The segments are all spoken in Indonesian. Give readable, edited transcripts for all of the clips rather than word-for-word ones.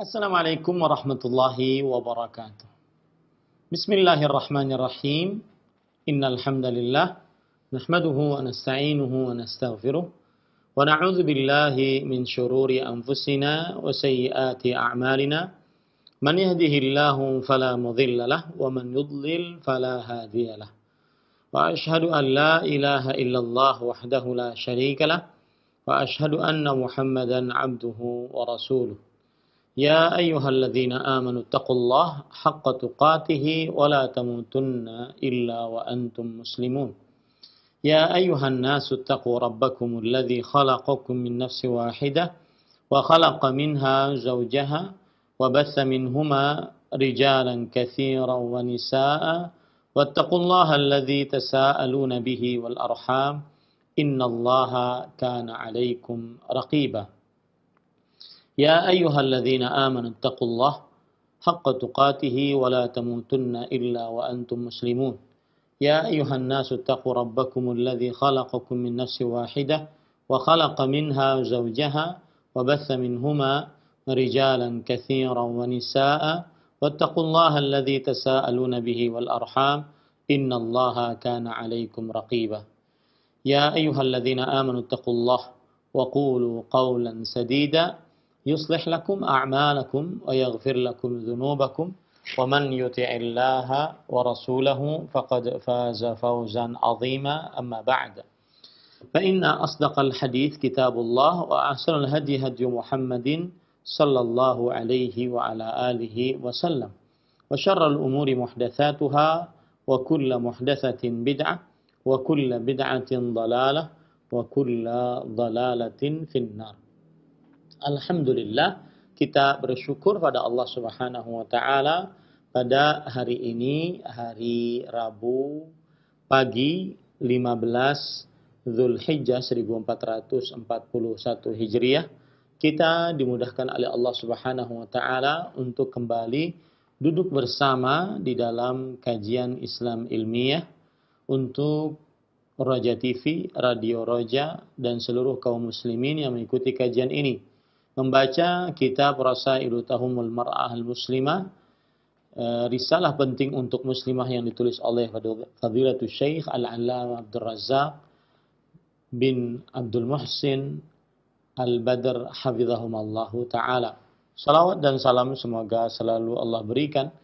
Assalamualaikum warahmatullahi wabarakatuh. Bismillahirrahmanirrahim. Innal hamdalillah nahmaduhu wa nasta'inuhu wa nastaghfiruh wa na'udzu billahi min shururi anfusina wa sayyiati a'malina. Man yahdihillahu fala mudilla lahu wa man yudlil fala hadiya lahu. Wa ashhadu an la ilaha illallah wahdahu la syarika lahu wa ashhadu anna Muhammadan 'abduhu wa rasuluh. يا أيها الذين آمنوا اتقوا الله حق تقاته ولا تموتن إلا وأنتم مسلمون يا أيها الناس اتقوا ربكم الذي خلقكم من نفس واحدة وخلق منها زوجها وبث منهما رجالا كثيرا ونساء واتقوا الله الذي تساءلون به والأرحام إن الله كان عليكم رقيبا يا أيها الذين آمنوا اتقوا الله حق تقاته ولا تموتن إلا وأنتم مسلمون يا أيها الناس اتقوا ربكم الذي خلقكم من نفس واحدة وخلق منها زوجها وبث منهما رجالا كثيرا ونساء واتقوا الله الذي تساءلون به والأرحام إن الله كان عليكم رقيبا يا أيها الذين آمنوا اتقوا الله وقولوا قولا سديدا يصلح لكم أعمالكم ويغفر لكم ذنوبكم ومن يطع الله ورسوله فقد فاز فوزا عظيما أما بعد فإن أصدق الحديث كتاب الله وأحسن الهدي هدي محمد صلى الله عليه وعلى آله وسلم وشر الأمور محدثاتها وكل محدثة بدعة وكل بدعة ضلالة وكل ضلالة في النار. Alhamdulillah, kita bersyukur pada Allah Subhanahu wa taala pada hari ini, hari Rabu pagi 15 Zulhijjah 1441 Hijriah, kita dimudahkan oleh Allah Subhanahu wa taala untuk kembali duduk bersama di dalam kajian Islam ilmiah untuk Roja TV, Radio Roja, dan seluruh kaum muslimin yang mengikuti kajian ini. Membaca kitab Rasailu Tahumul Mar'ah Al-Muslimah, risalah penting untuk muslimah yang ditulis oleh Fadilatul Syekh Al-Allamah Abdul Razzaq bin Abdul Muhsin Al-Badr Hafizahumallahu Ta'ala. Salawat dan salam semoga selalu Allah berikan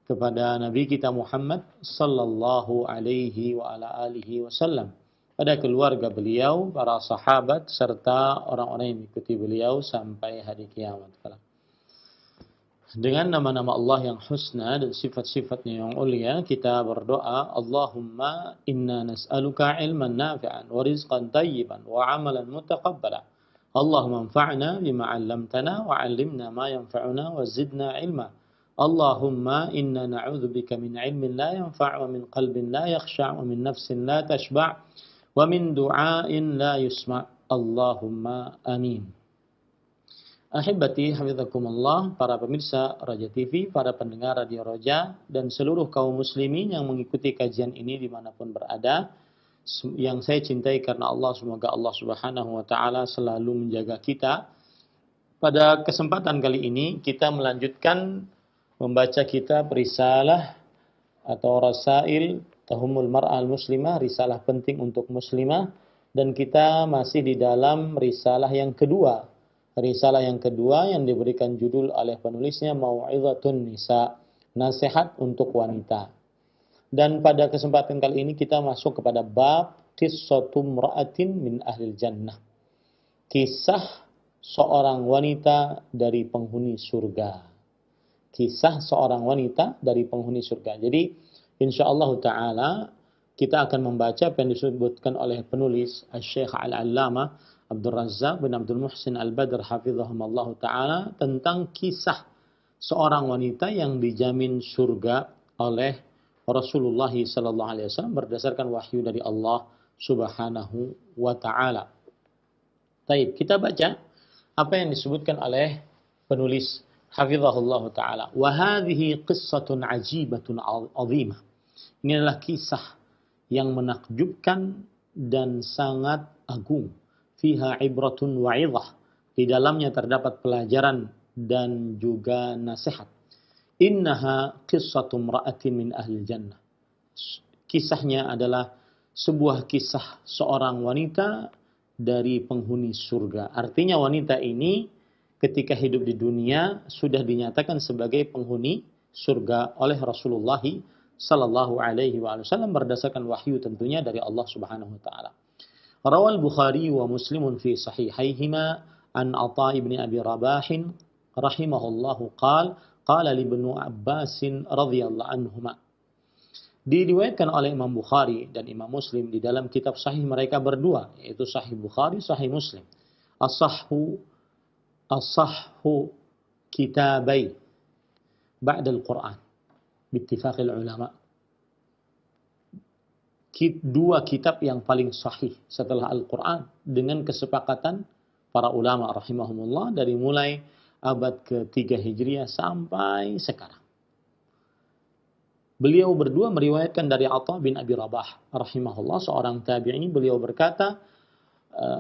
kepada Nabi kita Muhammad sallallahu alaihi wa ala alihi wasallam, pada keluarga beliau, para sahabat, serta orang-orang yang mengikuti beliau sampai hari kiamat kelak. Dengan nama-nama Allah yang husna dan sifat-sifatnya yang ulia, kita berdoa, Allahumma inna nas'aluka ilman nafi'an wa rizqan tayyiban wa amalan mutaqabbala. Allahumma anfa'na bima 'allamtana wa 'allimna ma yanfa'una wa zidna ilma. Allahumma inna na'udzubika min ilmin la yanfa' wa min qalbin la yakhsha' wa min nafsin la tashba' wa min du'ain la yusma'. Allahumma amin. Ahibati hafizakumullah, para pemirsa Roja TV, para pendengar Radio Roja, dan seluruh kaum muslimin yang mengikuti kajian ini dimanapun berada, yang saya cintai karena Allah, semoga Allah Subhanahu wa taala selalu menjaga kita. Pada kesempatan kali ini kita melanjutkan membaca kitab Risalah atau Rasail Tahumul Mar'ah Al-Muslimah, risalah penting untuk muslimah, dan kita masih di dalam risalah yang kedua. Risalah yang kedua yang diberikan judul oleh penulisnya Mau'izatun Nisa, nasihat untuk wanita. Dan pada kesempatan kali ini kita masuk kepada bab Qissatu Mra'atin min Ahlil Jannah. Kisah seorang wanita dari penghuni surga. Kisah seorang wanita dari penghuni surga. Jadi insyaallah ta'ala kita akan membaca apa yang disebutkan oleh penulis Syekh Al-Allamah Abdul Razzaq bin Abdul Muhsin Al-Badr Hafizahumallahu ta'ala tentang kisah seorang wanita yang dijamin surga oleh Rasulullah sallallahu alaihi wasallam berdasarkan wahyu dari Allah Subhanahu wa ta'ala. Baik, kita baca apa yang disebutkan oleh penulis Hafizahullahu ta'ala. Wa hadhihi qissatun ajibatun 'azimah. Ini adalah kisah yang menakjubkan dan sangat agung. Fiha ibratun wa'idhah. Di dalamnya terdapat pelajaran dan juga nasihat. Innaha qissatu imra'atin min ahli jannah. Kisahnya adalah sebuah kisah seorang wanita dari penghuni surga. Artinya wanita ini ketika hidup di dunia sudah dinyatakan sebagai penghuni surga oleh Rasulullah sallallahu alaihi wasallam berdasarkan wahyu tentunya dari Allah Subhanahu wa taala. Rawal Bukhari wa Muslim fi sahihaihima an Atha ibn Abi Rabah rahimahullahu qala li Ibnu Abbas radhiyallahu anhuma. Diriwayatkan oleh Imam Bukhari dan Imam Muslim di dalam kitab sahih mereka berdua, yaitu Sahih Bukhari, Sahih Muslim. As-sahhu kitabai ba'da al-Quran bittifaqil ulama. Dua kitab yang paling sahih setelah Al-Quran dengan kesepakatan para ulama rahimahumullah dari mulai abad ke-3 Hijriah sampai sekarang. Beliau berdua meriwayatkan dari Atha bin Abi Rabah rahimahullah, seorang tabi'in. Beliau berkata,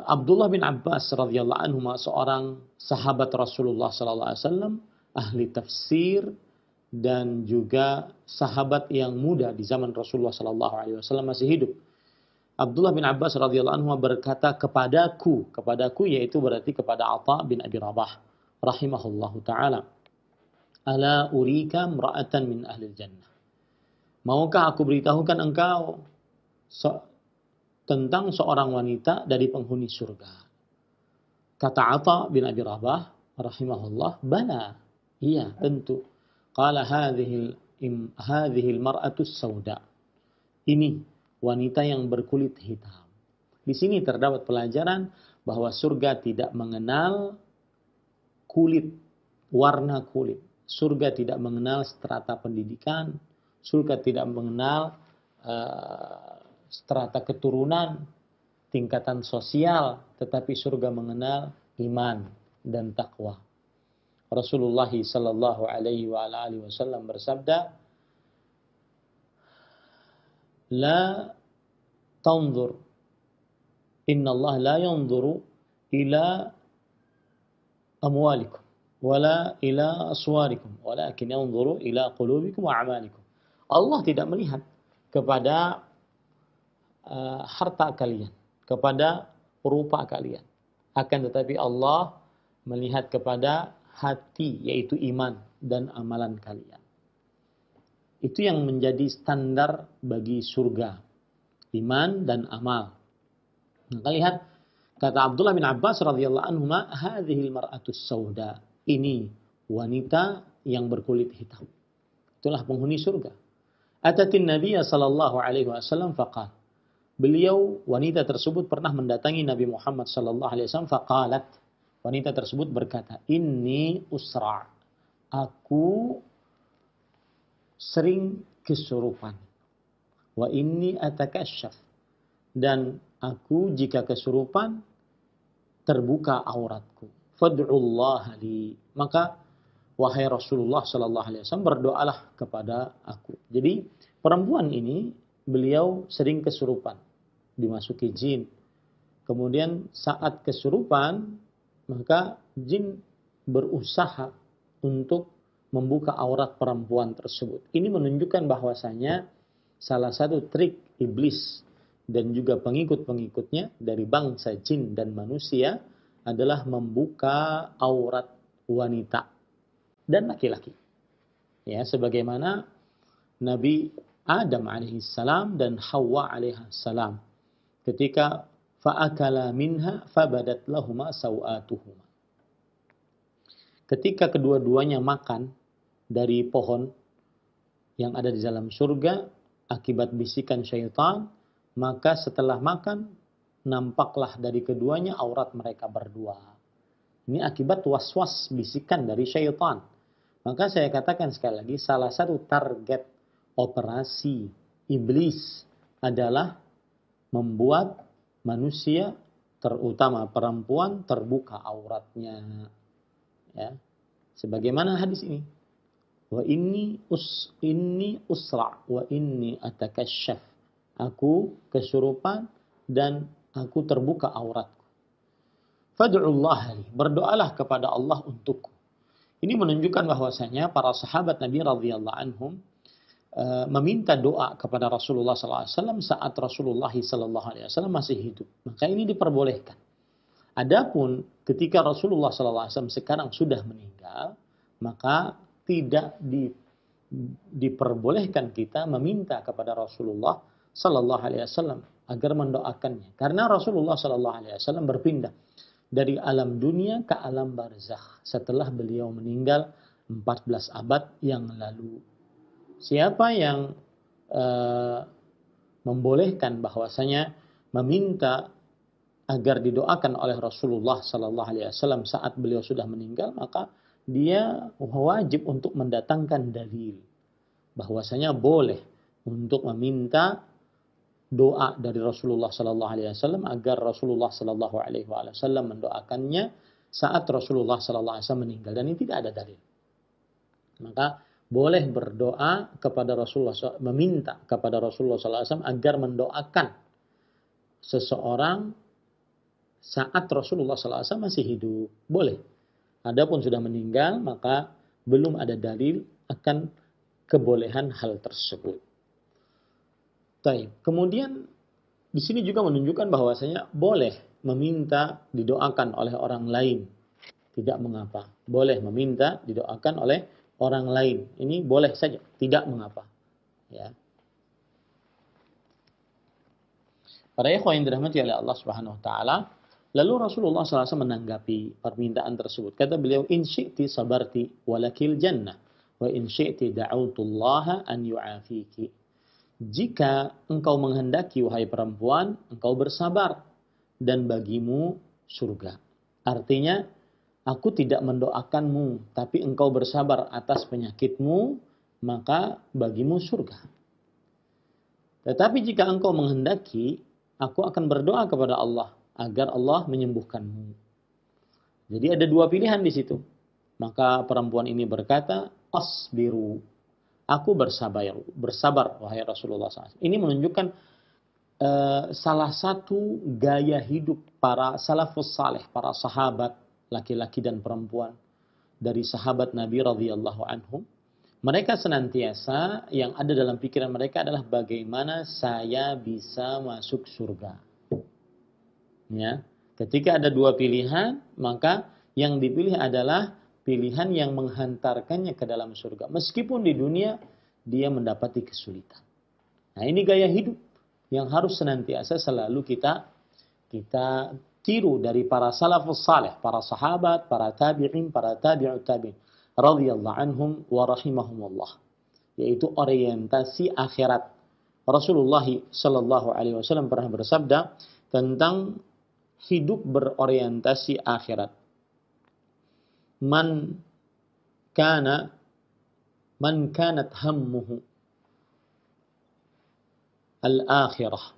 Abdullah bin Abbas radhiyallahu anhu, seorang sahabat Rasulullah sallallahu alaihi wasallam, ahli tafsir dan juga sahabat yang muda di zaman Rasulullah sallallahu alaihi wasallam masih hidup. Abdullah bin Abbas radhiyallahu anhu berkata kepadaku yaitu berarti kepada Atha bin Abi Rabah rahimahullahu taala, ala urika imra'atan min ahli jannah. Maukah aku beritahukan engkau tentang seorang wanita dari penghuni surga? Kata Atha bin Abi Rabah rahimahullah, bala, iya tentu. Qala hadhil mar'atu sauda. Ini wanita yang berkulit hitam. Di sini terdapat pelajaran bahwa surga tidak mengenal kulit, warna kulit. Surga tidak mengenal strata pendidikan. Surga tidak mengenal strata keturunan, tingkatan sosial, tetapi surga mengenal iman dan takwa. Rasulullah sallallahu alaihi wasallam bersabda, "La tanzur, inna Allah la yanzuru ila amwalikum, wala ila aswarikum, walakin yanzuru ila qulubikum wa a'malikum." Allah tidak melihat kepada harta kalian, kepada rupa kalian. Akan tetapi Allah melihat kepada hati, yaitu iman dan amalan kalian. Itu yang menjadi standar bagi surga, iman dan amal. Maka lihat kata Abdullah bin Abbas radhiyallahu anhu, hadhil mar'atus sauda. Ini wanita yang berkulit hitam. Itulah penghuni surga. Atatin Nabiya sallallahu alaihi wasallam faqal. Beliau, wanita tersebut pernah mendatangi Nabi Muhammad sallallahu alaihi wasallam faqalat. Wanita tersebut berkata, "Inni usra'." Aku sering kesurupan. Wa inni atakasyaf. Dan aku jika kesurupan terbuka auratku. Fad'ullah li. Maka wahai Rasulullah sallallahu alaihi wasallam, berdoalah kepada aku. Jadi perempuan ini beliau sering kesurupan, dimasuki jin. Kemudian saat kesurupan maka jin berusaha untuk membuka aurat perempuan tersebut. Ini menunjukkan bahwasanya salah satu trik iblis dan juga pengikut-pengikutnya dari bangsa jin dan manusia adalah membuka aurat wanita dan laki-laki. Ya, sebagaimana Nabi Adam alaihissalam dan Hawa alaihissalam ketika fa'akala minha fabadat lahuma sawatuhuma. Ketika kedua-duanya makan dari pohon yang ada di dalam surga akibat bisikan syaitan, maka setelah makan nampaklah dari keduanya aurat mereka berdua. Ini akibat was-was bisikan dari syaitan. Maka saya katakan sekali lagi, salah satu target operasi iblis adalah membuat manusia, terutama perempuan, terbuka auratnya. Ya. Sebagaimana hadis ini. Wa inni usra' wa inni atakasyaf. Aku kesurupan dan aku terbuka auratku. Fad'ullah li. Berdoalah kepada Allah untukku. Ini menunjukkan bahwasanya para sahabat Nabi radhiyallahu anhum meminta doa kepada Rasulullah SAW saat Rasulullah SAW masih hidup. Maka ini diperbolehkan. Adapun ketika Rasulullah SAW sekarang sudah meninggal, maka tidak diperbolehkan kita meminta kepada Rasulullah SAW agar mendoakannya. Karena Rasulullah SAW berpindah dari alam dunia ke alam barzakh setelah beliau meninggal 14 abad yang lalu. Siapa yang membolehkan bahwasanya meminta agar didoakan oleh Rasulullah SAW saat beliau sudah meninggal, maka dia wajib untuk mendatangkan dalil bahwasanya boleh untuk meminta doa dari Rasulullah SAW agar Rasulullah SAW mendoakannya saat Rasulullah SAW meninggal, dan ini tidak ada dalil. Maka boleh berdoa kepada Rasulullah, meminta kepada Rasulullah SAW agar mendoakan seseorang saat Rasulullah SAW masih hidup, boleh. Adapun sudah meninggal, maka belum ada dalil akan kebolehan hal tersebut. Baik. Kemudian di sini juga menunjukkan bahwasanya boleh meminta didoakan oleh orang lain. Tidak mengapa. Boleh meminta didoakan oleh orang lain. Ini boleh saja, tidak mengapa. Ya. Para ikhwan yang dirahmati oleh Allah Subhanahu wa taala, lalu Rasulullah SAW menanggapi permintaan tersebut. Kata beliau, "In syi'ti sabarti walakil jannah wa in syi'ti da'autullaha an yu'afiki." Jika engkau menghendaki, wahai perempuan, engkau bersabar dan bagimu surga. Artinya, aku tidak mendoakanmu, tapi engkau bersabar atas penyakitmu, maka bagimu surga. Tetapi jika engkau menghendaki, aku akan berdoa kepada Allah agar Allah menyembuhkanmu. Jadi ada dua pilihan di situ. Maka perempuan ini berkata, asbiru. Aku bersabar, wahai Rasulullah SAW. Ini menunjukkan salah satu gaya hidup para salafus saleh, para sahabat, laki-laki dan perempuan dari sahabat Nabi radhiyallahu anhum. Mereka senantiasa yang ada dalam pikiran mereka adalah bagaimana saya bisa masuk surga. Ya, ketika ada dua pilihan, maka yang dipilih adalah pilihan yang menghantarkannya ke dalam surga. Meskipun di dunia dia mendapati kesulitan. Nah, ini gaya hidup yang harus senantiasa selalu kita tiru dari para salafus saleh, para sahabat, para tabi'in, para tabi'ut tabi'in radhiyallahu anhum wa rahimahumullah. Yaitu orientasi akhirat. Rasulullah sallallahu alaihi wasallam pernah bersabda tentang hidup berorientasi akhirat. Man kanat hammuhu al-akhirah.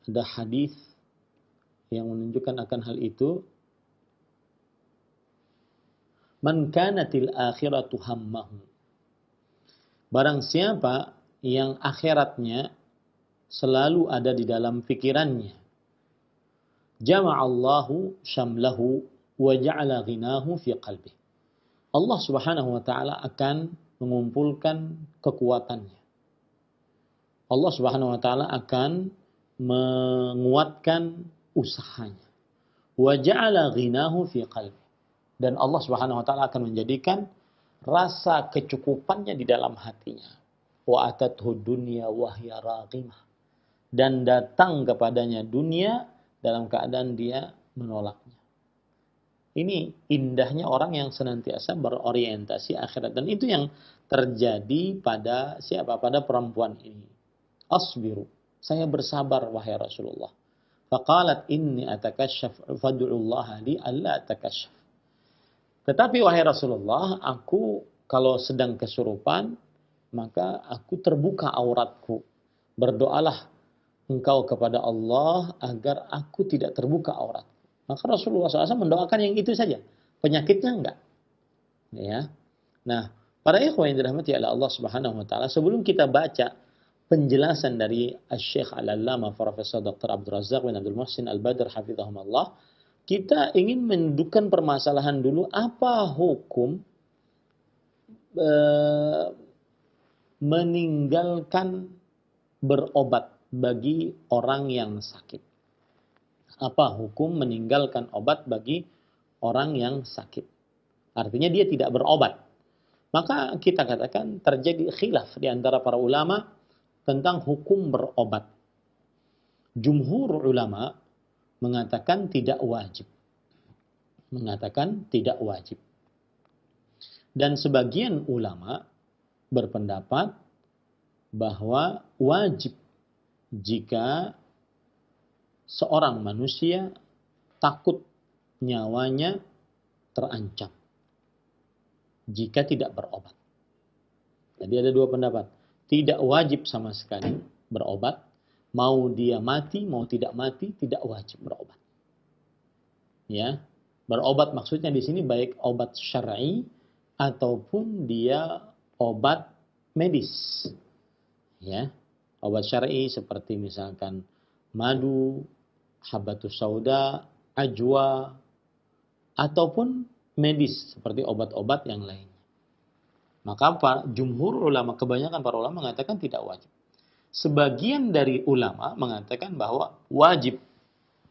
Ada hadis yang menunjukkan akan hal itu. Man kanatil akhiratu hammahu. Barang siapa yang akhiratnya selalu ada di dalam pikirannya. Jama'allahu syamlahu wa ja'ala ghinahu fi qalbih. Allah Subhanahu wa taala akan mengumpulkan kekuatannya. Allah Subhanahu wa taala akan menguatkan usahanya. Wa ja'ala ghinahu fi qalbih. Dan Allah Subhanahu wa taala akan menjadikan rasa kecukupannya di dalam hatinya. Wa atathu dunya wa hiya raghimah. Dan datang kepadanya dunia dalam keadaan dia menolaknya. Ini indahnya orang yang senantiasa berorientasi akhirat. Dan itu yang terjadi pada siapa? Pada perempuan ini. Asbiru. Saya bersabar, wahai Rasulullah. Faqalat inni atakashaf fad'ullaha li alla atakashaf. Tetapi wahai Rasulullah, aku kalau sedang kesurupan, maka aku terbuka auratku. Berdoalah engkau kepada Allah agar aku tidak terbuka aurat. Maka Rasulullah SAW mendoakan yang itu saja. Penyakitnya enggak. Ya. Nah, para ikhwan yang dirahmati oleh Allah Subhanahu wa taala, sebelum kita baca penjelasan dari Asy-Syaikh Al-Allamah Profesor Dr. Abdul Razak bin Abdul Muhsin Al-Badr hafizahumullah, kita ingin mendudukkan permasalahan dulu, apa hukum meninggalkan berobat bagi orang yang sakit. Apa hukum meninggalkan obat bagi orang yang sakit? Artinya dia tidak berobat. Maka kita katakan terjadi khilaf di antara para ulama tentang hukum berobat. Jumhur ulama mengatakan tidak wajib. Mengatakan tidak wajib. Dan sebagian ulama berpendapat bahwa wajib jika seorang manusia takut nyawanya terancam jika tidak berobat. Jadi ada dua pendapat. Tidak wajib sama sekali berobat. Mau dia mati, mau tidak mati, tidak wajib berobat. Ya, berobat maksudnya di sini baik obat syar'i ataupun dia obat medis. Ya, obat syar'i seperti misalkan madu, habatus sauda, ajwa, ataupun medis seperti obat-obat yang lainnya. Maka jumhur ulama, kebanyakan para ulama mengatakan tidak wajib. Sebagian dari ulama mengatakan bahwa wajib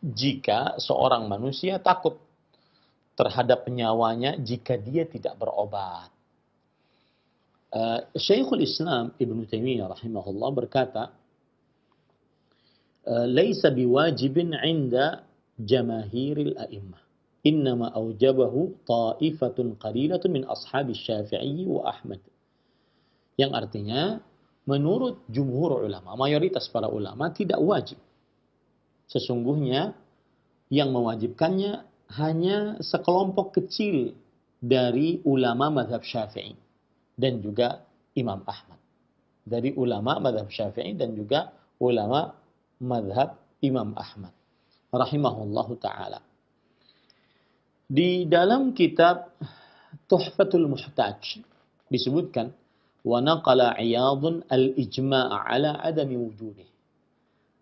jika seorang manusia takut terhadap nyawanya jika dia tidak berobat. Syekhul Islam Ibnu Taimiyah rahimahullah berkata, "Laisa biwajibin 'inda jamaahiril a'immah. Innama aujabahu ta'ifatun qalilatun min ashabi Syafi'i wa Ahmad." Yang artinya, menurut jumhur ulama, mayoritas para ulama tidak wajib. Sesungguhnya yang mewajibkannya hanya sekelompok kecil dari ulama mazhab Syafi'i dan juga Imam Ahmad. Dari ulama mazhab Syafi'i dan juga ulama mazhab Imam Ahmad rahimahullahu ta'ala. Di dalam kitab Tuhfatul Muhtaj disebutkan wa naqala 'Iyadun al-ijma' ala adami wujudih.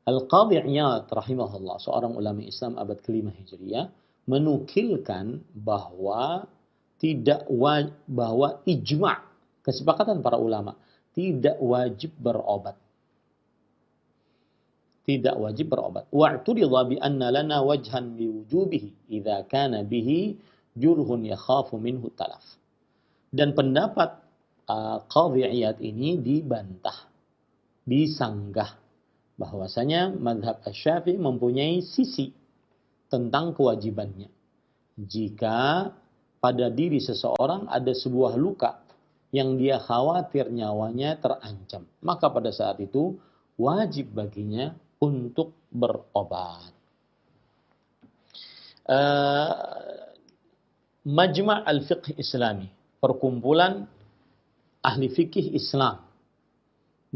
Al-Qadhi Iyad rahimahullah, seorang ulama Islam abad ke-5 Hijriah, menukilkan bahwa bahwa ijma', kesepakatan para ulama, tidak wajib berobat. Tidak wajib berobat. Wa'turidha bi anna lana wajhan biwujubihi idza kana bihi jurhun yakhafu minhu talaf. Dan pendapat Qadhi Iyad ini dibantah, disanggah bahwasanya mazhab Asy-Syafi'i mempunyai sisi tentang kewajibannya. Jika pada diri seseorang ada sebuah luka yang dia khawatir nyawanya terancam, maka pada saat itu wajib baginya untuk berobat. Majma' al-Fiqh Islami, perkumpulan ahli fikih Islam,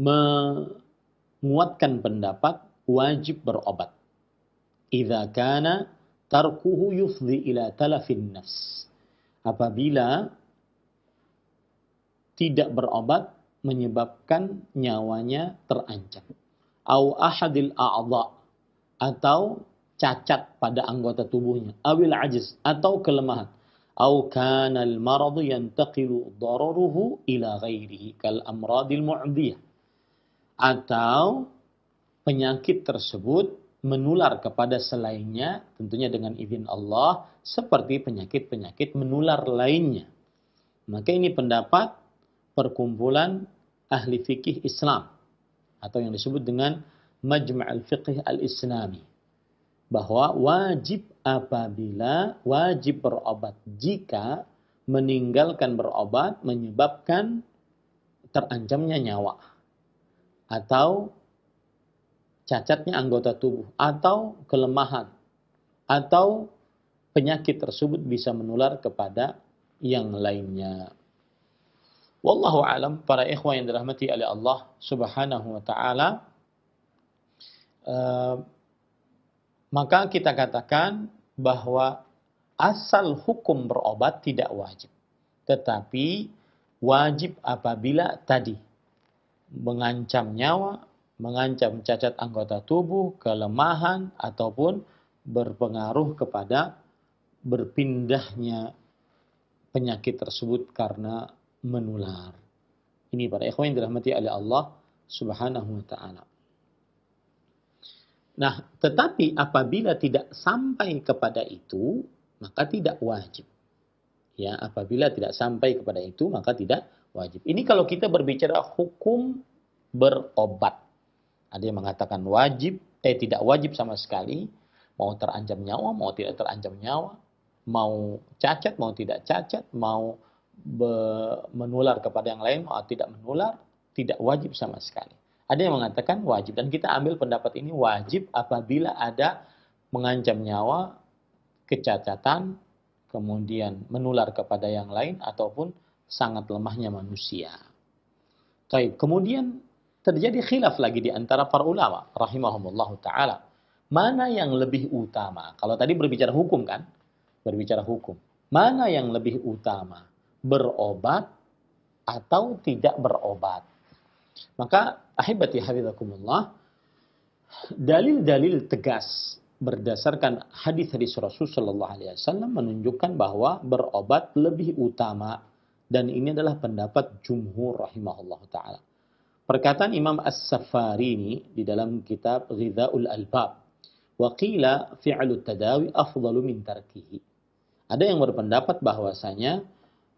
menguatkan pendapat wajib berobat. Idza kana tarkuhu yufdi ila talafin nafs. Apabila tidak berobat menyebabkan nyawanya terancam. Au ahadil a'dha, atau cacat pada anggota tubuhnya. Awil ajiz, atau kelemahan. Au kana al-maradu yantaqilu dararuhu ila ghairihi kal amradil mu'diyah. Atau penyakit tersebut menular kepada selainnya, tentunya dengan izin Allah, seperti penyakit-penyakit menular lainnya. Maka ini pendapat perkumpulan ahli fikih Islam, atau yang disebut dengan Majma' al-Fiqh al-Islami, bahwa wajib berobat jika meninggalkan berobat menyebabkan terancamnya nyawa, atau cacatnya anggota tubuh, atau kelemahan, atau penyakit tersebut bisa menular kepada yang lainnya. Wallahu alam, para ikhwan yang dirahmati oleh Allah Subhanahu wa taala, maka kita katakan bahwa asal hukum berobat tidak wajib, tetapi wajib apabila tadi mengancam nyawa, mengancam cacat anggota tubuh, kelemahan, ataupun berpengaruh kepada berpindahnya penyakit tersebut karena menular. Ini para ikhwan yang dirahmati oleh Allah Subhanahu wa taala. Nah, tetapi apabila tidak sampai kepada itu, maka tidak wajib. Ya, apabila tidak sampai kepada itu, maka tidak wajib. Ini kalau kita berbicara hukum berobat. Ada yang mengatakan wajib, tidak wajib sama sekali. Mau terancam nyawa, mau tidak terancam nyawa. Mau cacat, mau tidak cacat. Mau menular kepada yang lain, mau tidak menular. Tidak wajib sama sekali. Ada yang mengatakan wajib. Dan kita ambil pendapat ini wajib apabila ada mengancam nyawa, kecacatan, kemudian menular kepada yang lain, ataupun sangat lemahnya manusia. Baik, kemudian terjadi khilaf lagi di antara para ulama rahimahumullah taala. Mana yang lebih utama? Kalau tadi berbicara hukum kan? Berbicara hukum. Mana yang lebih utama? Berobat atau tidak berobat? Maka ahibati hafizakumullah, dalil-dalil tegas berdasarkan hadis-hadis Rasul sallallahu alaihi wasallam menunjukkan bahwa berobat lebih utama, dan ini adalah pendapat jumhur rahimahullah taala. Perkataan Imam As-Safarini di dalam kitab Ghidha'ul Albab, wa qila fi'lut tadawi afdalu min tarkihi. Ada yang berpendapat bahwasanya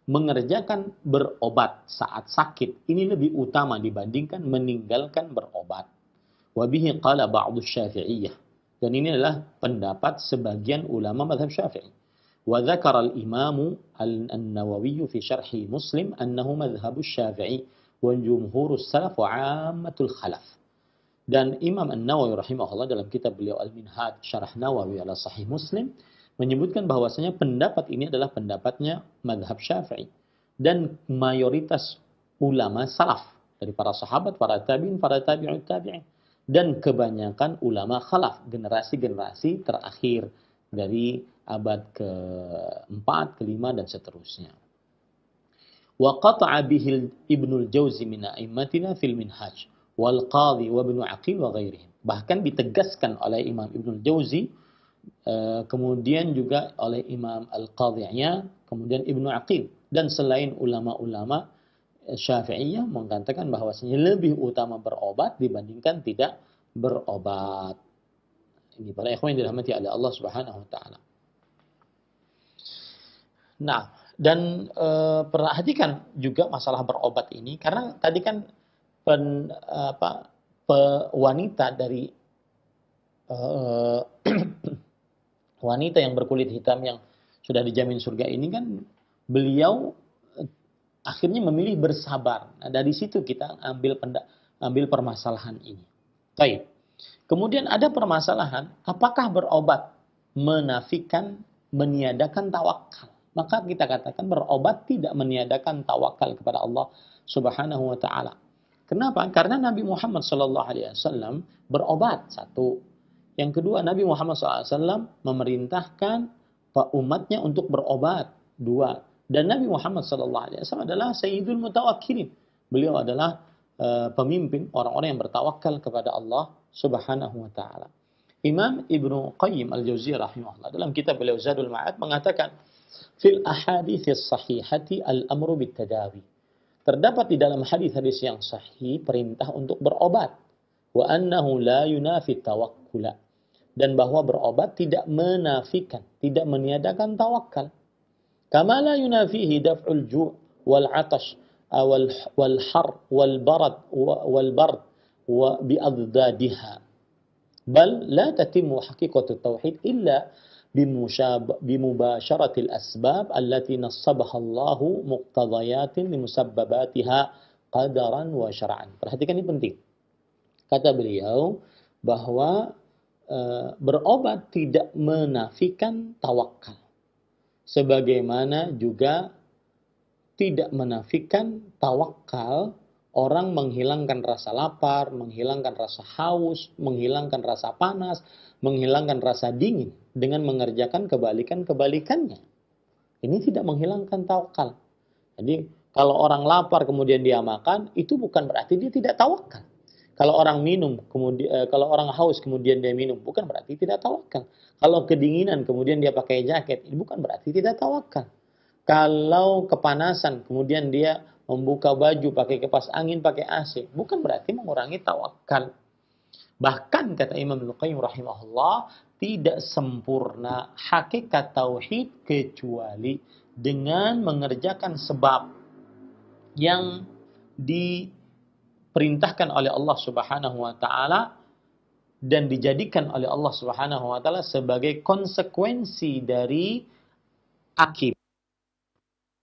mengerjakan berobat saat sakit ini lebih utama dibandingkan meninggalkan berobat. Wa bihi qala ba'du Syafi'iyah. Dan ini adalah pendapat sebagian ulama mazhab Syafi'i. Wa dzakara al-Imam An-Nawawi fi syarhi Muslim annahu madhhabu Syafi'i wa jumhurus salaf wa 'ammatul khalaf. Dan Imam An-Nawawi rahimahullah dalam kitab beliau Al-Minhaj Syarah Nawawi ala Sahih Muslim menyebutkan bahwasanya pendapat ini adalah pendapatnya mazhab Syafi'i dan mayoritas ulama salaf dari para sahabat, para tabi'in, para tabi'ut tabi'in, dan kebanyakan ulama khalaf, generasi-generasi terakhir dari abad ke-4, ke-5 dan seterusnya. Wa qata'a bihi Ibnul Jauzi min a'immatina fil Minhaj wal Qadhi wa Ibnu Aqil wa ghairihim. Bahkan ditegaskan oleh Imam Ibnul Jauzi, kemudian juga oleh Imam Al-Qadhi'iyah, kemudian Ibnu Aqil, dan selain ulama-ulama Syafi'iyah mengatakan bahwasanya lebih utama berobat dibandingkan tidak berobat. Ini para ikhwan yang dirahmati oleh Allah Subhanahu wa taala. Nah, dan perhatikan juga masalah berobat ini, karena tadi kan wanita dari wanita yang berkulit hitam yang sudah dijamin surga ini kan beliau akhirnya memilih bersabar. Nah, dari situ kita ambil permasalahan ini. Baik. Kemudian ada permasalahan, apakah berobat menafikan, meniadakan tawakal? Maka kita katakan berobat tidak meniadakan tawakal kepada Allah Subhanahu wa taala. Kenapa? Karena Nabi Muhammad sallallahu alaihi wasallam berobat, satu. Yang kedua, Nabi Muhammad SAW memerintahkan umatnya untuk berobat. Dua. Dan Nabi Muhammad SAW adalah Sayyidul Mutawakkilin. Beliau adalah pemimpin orang-orang yang bertawakal kepada Allah Subhanahu wa taala. Imam Ibnu Qayyim Al-Jauziyah rahimahullah dalam kitab beliau Zadul Ma'ad mengatakan, fil ahadits sahihati al-amru bit-tadawi. Terdapat di dalam hadis-hadis yang sahih perintah untuk berobat. Wa annahu la yunafi tawakkula. Dan bahwa berobat tidak menafikan, tidak meniadakan tawakal. Kama la yunafihi daf'ul ju' wal 'atash wal har wal bard wa bi'adadiha. Bal la tatimmu haqiqatu tauhid illa bimubasharatil asbab allati nassabaha Allahu muqtadayatin limusabbabatiha qadaran wa syar'an. Perhatikan, ini penting. Kata beliau bahwa berobat tidak menafikan tawakal. Sebagaimana juga tidak menafikan tawakal orang menghilangkan rasa lapar, menghilangkan rasa haus, menghilangkan rasa panas, menghilangkan rasa dingin dengan mengerjakan kebalikan-kebalikannya. Ini tidak menghilangkan tawakal. Jadi kalau orang lapar kemudian dia makan, itu bukan berarti dia tidak tawakal. Kalau orang minum kemudian kalau orang haus kemudian dia minum, bukan berarti tidak tawakal. Kalau kedinginan kemudian dia pakai jaket, ini bukan berarti tidak tawakal. Kalau kepanasan kemudian dia membuka baju pakai kipas angin, pakai AC, bukan berarti mengurangi tawakal. Bahkan kata Imam Al-Qayyim rahimahullah, tidak sempurna hakikat tauhid kecuali dengan mengerjakan sebab yang diperintahkan oleh Allah Subhanahu wa taala dan dijadikan oleh Allah Subhanahu wa taala sebagai konsekuensi dari akibat,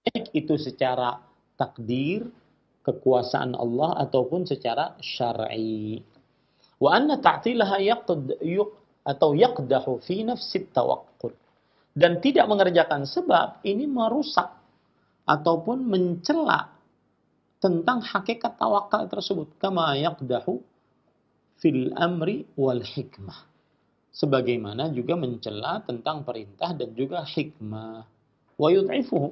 baik itu secara takdir, kekuasaan Allah ataupun secara syar'i. Wa anna ta'tilaha yaqdahu fi nafsi tawakkul. Dan tidak mengerjakan sebab ini merusak ataupun mencela tentang hakikat tawakal tersebut. Kama yaqdahu fil amri wal hikmah. Sebagaimana juga mencela tentang perintah dan juga hikmah. Wa yud'ifuhu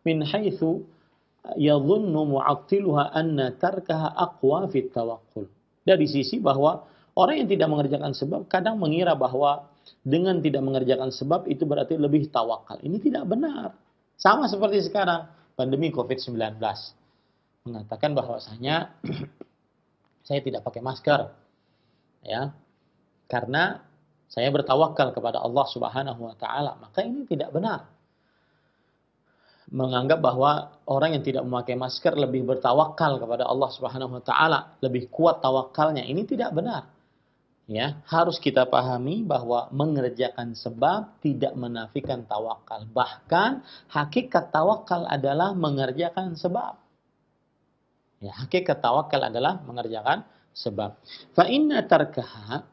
min haitsu yadhunnu mu'attiluha anna tarkaha aqwa fit tawakkul. Dari sisi bahwa orang yang tidak mengerjakan sebab kadang mengira bahwa dengan tidak mengerjakan sebab itu berarti lebih tawakal. Ini tidak benar. Sama seperti sekarang pandemi COVID-19. Mengatakan bahwasanya saya tidak pakai masker, ya, karena saya bertawakal kepada Allah Subhanahu wa taala. Maka ini tidak benar. Menganggap bahwa orang yang tidak memakai masker lebih bertawakal kepada Allah Subhanahu wa taala, lebih kuat tawakalnya. Ini tidak benar. Ya, harus kita pahami bahwa mengerjakan sebab tidak menafikan tawakal. Bahkan hakikat tawakal adalah mengerjakan sebab. Ya, hakikat tawakal adalah mengerjakan sebab. Fa inna tarkaha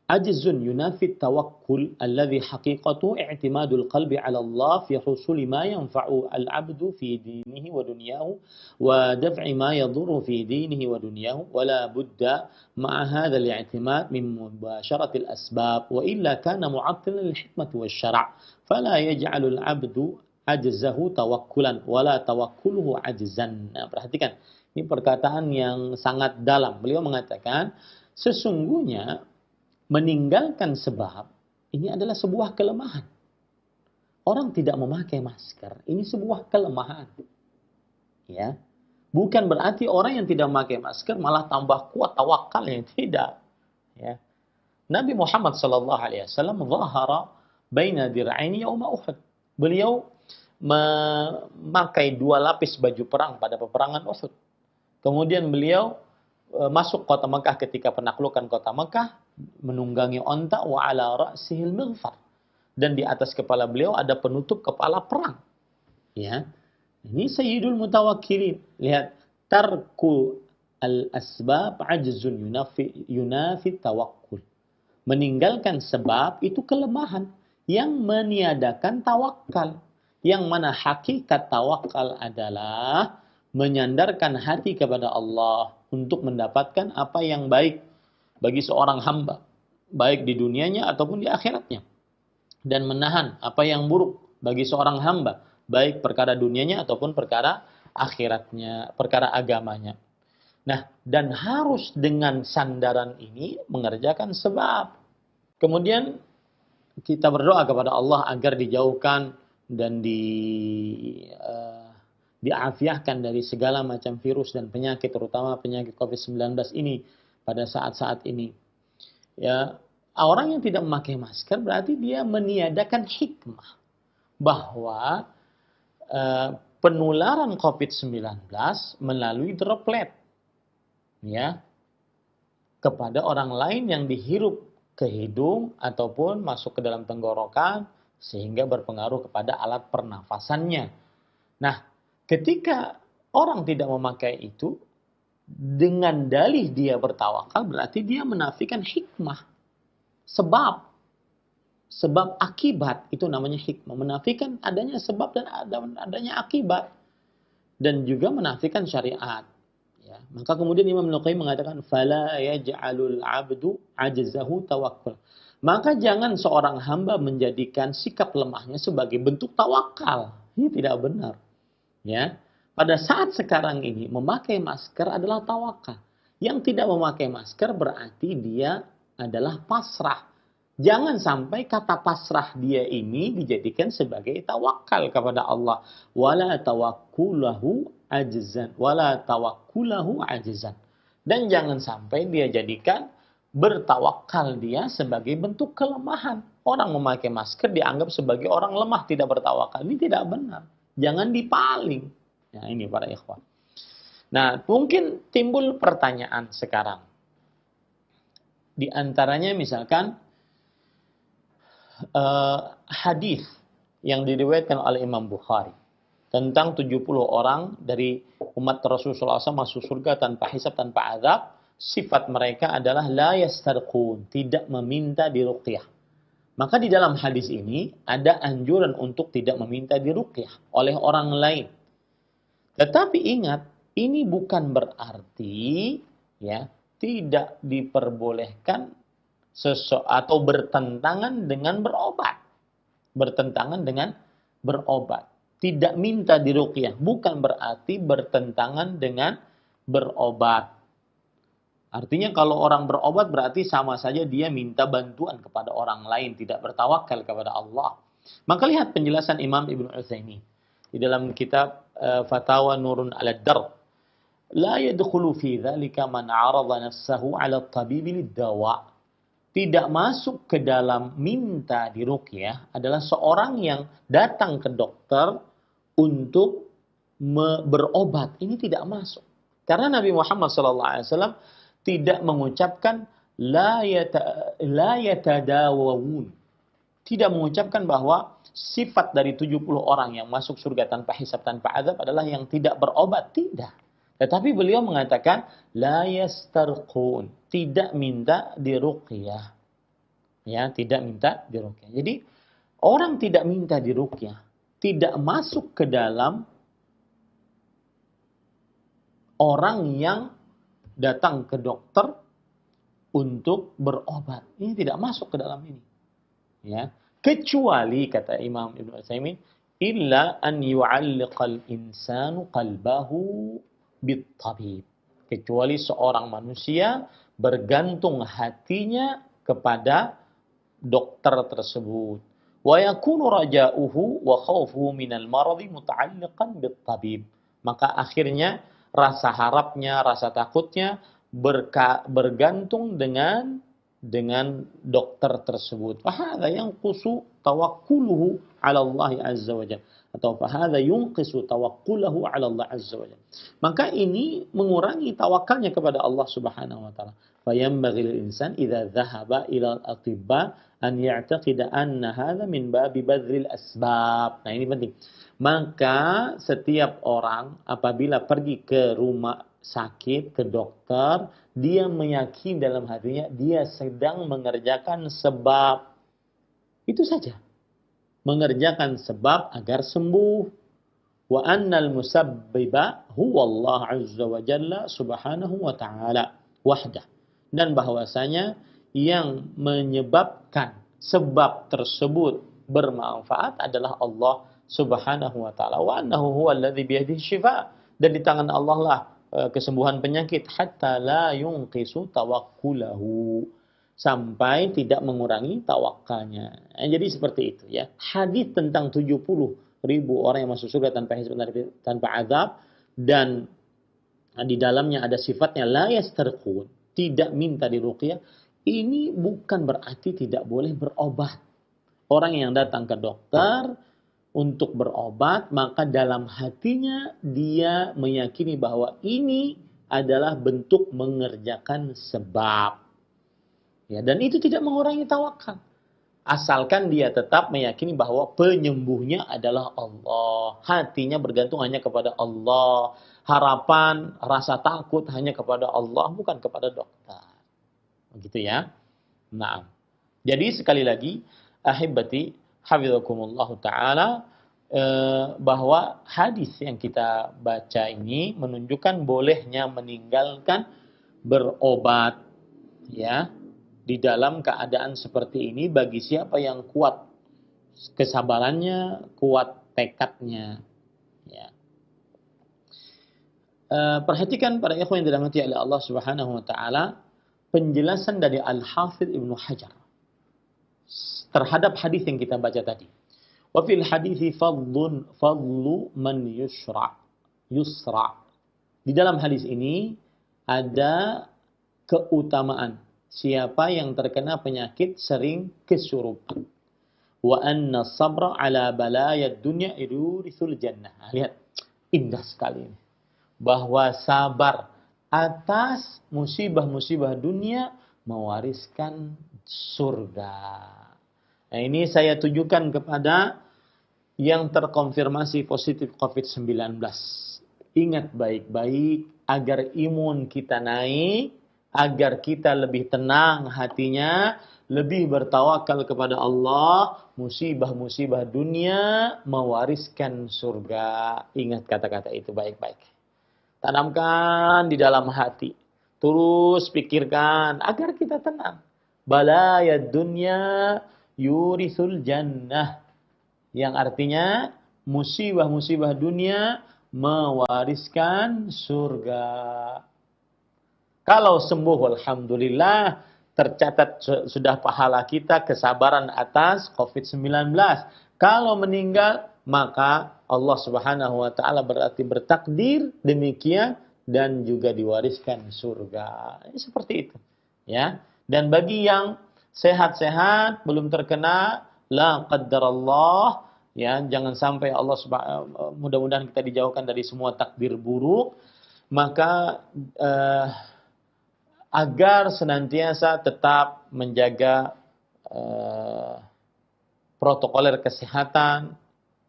ajzun yunafi tawakkul alladhi haqiqatu i'timadul qalbi 'ala Allah fi husuli ma yanfa'u al-'abdu fi dinihi wa dunyahu wa daf'i ma yadurru fi dinihi wa dunyahu wa la budda ma'a hadha al-i'timad min mubasharati al-asbab wa illa kana mu'attilan lil-hikmati wasyara' fala yaj'alu al-'abdu ajzahu tawakkulan wa la tawakkuluhu ajzan. Nah, perhatikan, ini perkataan yang sangat dalam. Beliau mengatakan sesungguhnya meninggalkan sebab ini adalah sebuah kelemahan. Orang tidak memakai masker, ini sebuah kelemahan. Ya. Bukan berarti orang yang tidak memakai masker malah tambah kuat tawakalnya, tidak. Ya. Nabi Muhammad sallallahu alaihi wasallam zahara baina dir'aini yauma Uhud. Beliau memakai 2 lapis baju perang pada peperangan Uhud. Kemudian beliau masuk kota Mekah ketika penaklukan kota Mekah, menunggangi onta wa ala ra'sihil mighfar, dan di atas kepala beliau ada penutup kepala perang. Ya. Ini sayyidul mutawakkilin. Lihat, tarku al-asbab ajzun yunafi tawakkul. Meninggalkan sebab itu kelemahan yang meniadakan tawakal. Yang mana hakikat tawakal adalah menyandarkan hati kepada Allah untuk mendapatkan apa yang baik bagi seorang hamba, baik di dunianya ataupun di akhiratnya. Dan menahan apa yang buruk bagi seorang hamba, baik perkara dunianya ataupun perkara akhiratnya, perkara agamanya. Nah, dan harus dengan sandaran ini mengerjakan sebab. Kemudian kita berdoa kepada Allah agar dijauhkan dan diafiahkan dari segala macam virus dan penyakit, terutama penyakit COVID-19 ini pada saat-saat ini. Ya, orang yang tidak memakai masker berarti dia meniadakan hikmah bahwa penularan COVID-19 melalui droplet, ya, kepada orang lain yang dihirup ke hidung ataupun masuk ke dalam tenggorokan sehingga berpengaruh kepada alat pernafasannya. Nah, ketika orang tidak memakai itu dengan dalih dia bertawakal, berarti dia menafikan hikmah. Sebab akibat, itu namanya hikmah. Menafikan adanya sebab dan adanya akibat. Dan juga menafikan syariat. Ya. Maka kemudian Imam Al-Qayyim mengatakan, فَلَا يَجْعَلُ الْعَبْدُ عَجْزَهُ تَوَكُّلًا. Maka jangan seorang hamba menjadikan sikap lemahnya sebagai bentuk tawakal. Ini tidak benar. Ya. Pada saat sekarang ini, memakai masker adalah tawakal. Yang tidak memakai masker berarti dia adalah pasrah. Jangan sampai kata pasrah dia ini dijadikan sebagai tawakal kepada Allah. Wala tawakkulahu ajzan. Wala tawakkulahu ajzan. Dan jangan sampai dia jadikan bertawakal dia sebagai bentuk kelemahan. Orang memakai masker dianggap sebagai orang lemah, tidak bertawakal. Ini tidak benar. Jangan dipaling. Nah, ini para ikhwan. Nah, mungkin timbul pertanyaan sekarang. Di antaranya misalkan hadis yang diriwayatkan oleh Imam Bukhari tentang 70 orang dari umat Rasulullah SAW masuk surga tanpa hisab, tanpa azab. Sifat mereka adalah la yastarqun, tidak meminta diruqyah. Maka di dalam hadis ini ada anjuran untuk tidak meminta diruqyah oleh orang lain. Tetapi ingat, ini bukan berarti ya tidak diperbolehkan atau bertentangan dengan berobat. Bertentangan dengan berobat. Tidak minta diruqyah bukan berarti bertentangan dengan berobat. Artinya kalau orang berobat berarti sama saja dia minta bantuan kepada orang lain, tidak bertawakal kepada Allah. Maka lihat penjelasan Imam Ibn Utsaimin di dalam kitab Fatawa Nurun 'ala Darb. La yadkhulu fi dzalika man 'arada nafsahu 'ala at-tabib lid-dawa. Tidak masuk ke dalam minta diruqyah adalah seorang yang datang ke dokter untuk berobat. Ini tidak masuk. Karena Nabi Muhammad SAW tidak mengucapkan la yatadawawun. Tidak mengucapkan bahwa sifat dari 70 orang yang masuk surga tanpa hisab, tanpa azab adalah yang tidak berobat. Tidak. Tetapi beliau mengatakan la yastarqun. Tidak minta diruqyah. Ya, tidak minta diruqyah. Jadi orang tidak minta diruqyah tidak masuk ke dalam orang yang datang ke dokter untuk berobat. Ini tidak masuk ke dalam ini. Ya, kecuali kata Imam Ibn Utsaimin, illa an yu'alliqal insanu qalbahu bit-tabib. Kecuali seorang manusia bergantung hatinya kepada dokter tersebut. Wa yakunu raja'uhu wa khawfuhu minal maradi muta'alliqan bit-tabib. Maka akhirnya rasa harapnya, rasa takutnya bergantung dengan dokter tersebut. Fahadha yanqusu tawakkuluhu 'ala Allah azza wa jalla. Atau fahadha yunqisu tawakkulahu 'ala Allah azza wa jalla. Maka ini mengurangi tawakalnya kepada Allah Subhanahu wa taala. Fayanbaghi lil insan idza dhahaba ila al-atibba an ya'taqida anna hadha min babi badril asbab. Nah, ini penting. Maka setiap orang apabila pergi ke rumah sakit, ke dokter, dia meyakini dalam hatinya dia sedang mengerjakan sebab. Itu saja. Mengerjakan sebab agar sembuh. Wa annal musabbiba huwa Allah azza wa jalla subhanahu wa ta'ala wahdah. Dan bahwasanya yang menyebabkan sebab tersebut bermanfaat adalah Allah subhanahu wa ta'ala. Wa annahu huwa alladhi biyadihi syifa. Dan di tangan Allah lah kesembuhan penyakit. Hatta la yunqisu tawakkulahu. Sampai tidak mengurangi tawakalnya. Jadi seperti itu ya. Hadis tentang 70 ribu orang yang masuk surga tanpa hisab, tanpa azab. Dan di dalamnya ada sifatnya la yastarqun. Tidak minta diruqyah. Ini bukan berarti tidak boleh berobat. Orang yang datang ke dokter untuk berobat, maka dalam hatinya dia meyakini bahwa ini adalah bentuk mengerjakan sebab. Ya, dan itu tidak mengurangi tawakal. Asalkan dia tetap meyakini bahwa penyembuhnya adalah Allah. Hatinya bergantung hanya kepada Allah. Harapan, rasa takut hanya kepada Allah, bukan kepada dokter. Begitu ya. Nah, jadi sekali lagi, ahibati, hafizakumullah ta'ala, bahwa hadis yang kita baca ini menunjukkan bolehnya meninggalkan berobat ya di dalam keadaan seperti ini bagi siapa yang kuat kesabarannya, kuat tekadnya ya. Perhatikan para ikhwan yang dirahmati oleh Allah Subhanahu wa taala, penjelasan dari Al-Hafidz Ibnu Hajar terhadap hadis yang kita baca tadi. Wa fil hadithi fadlu man yusra. Di dalam hadis ini ada keutamaan siapa yang terkena penyakit sering kesurupan. Wa anna sabra ala balayad dunya yurisul jannah. Lihat, indah sekali ini. Bahwa sabar atas musibah-musibah dunia mewariskan surga. Nah, ini saya tujukan kepada yang terkonfirmasi positif COVID-19. Ingat baik-baik agar imun kita naik, agar kita lebih tenang hatinya, lebih bertawakal kepada Allah, musibah-musibah dunia mewariskan surga. Ingat kata-kata itu baik-baik. Tanamkan di dalam hati. Terus pikirkan agar kita tenang. Balayad dunya yurisul jannah. Yang artinya musibah-musibah dunia mewariskan surga. Kalau sembuh, alhamdulillah, tercatat sudah pahala kita kesabaran atas COVID-19. Kalau meninggal, maka Allah Subhanahu wa taala berarti bertakdir demikian dan juga diwariskan surga. Seperti itu, ya. Dan bagi yang sehat-sehat belum terkena, la qaddarallah, ya, jangan sampai Allah mudah-mudahan kita dijauhkan dari semua takdir buruk, maka agar senantiasa tetap menjaga protokoler kesehatan,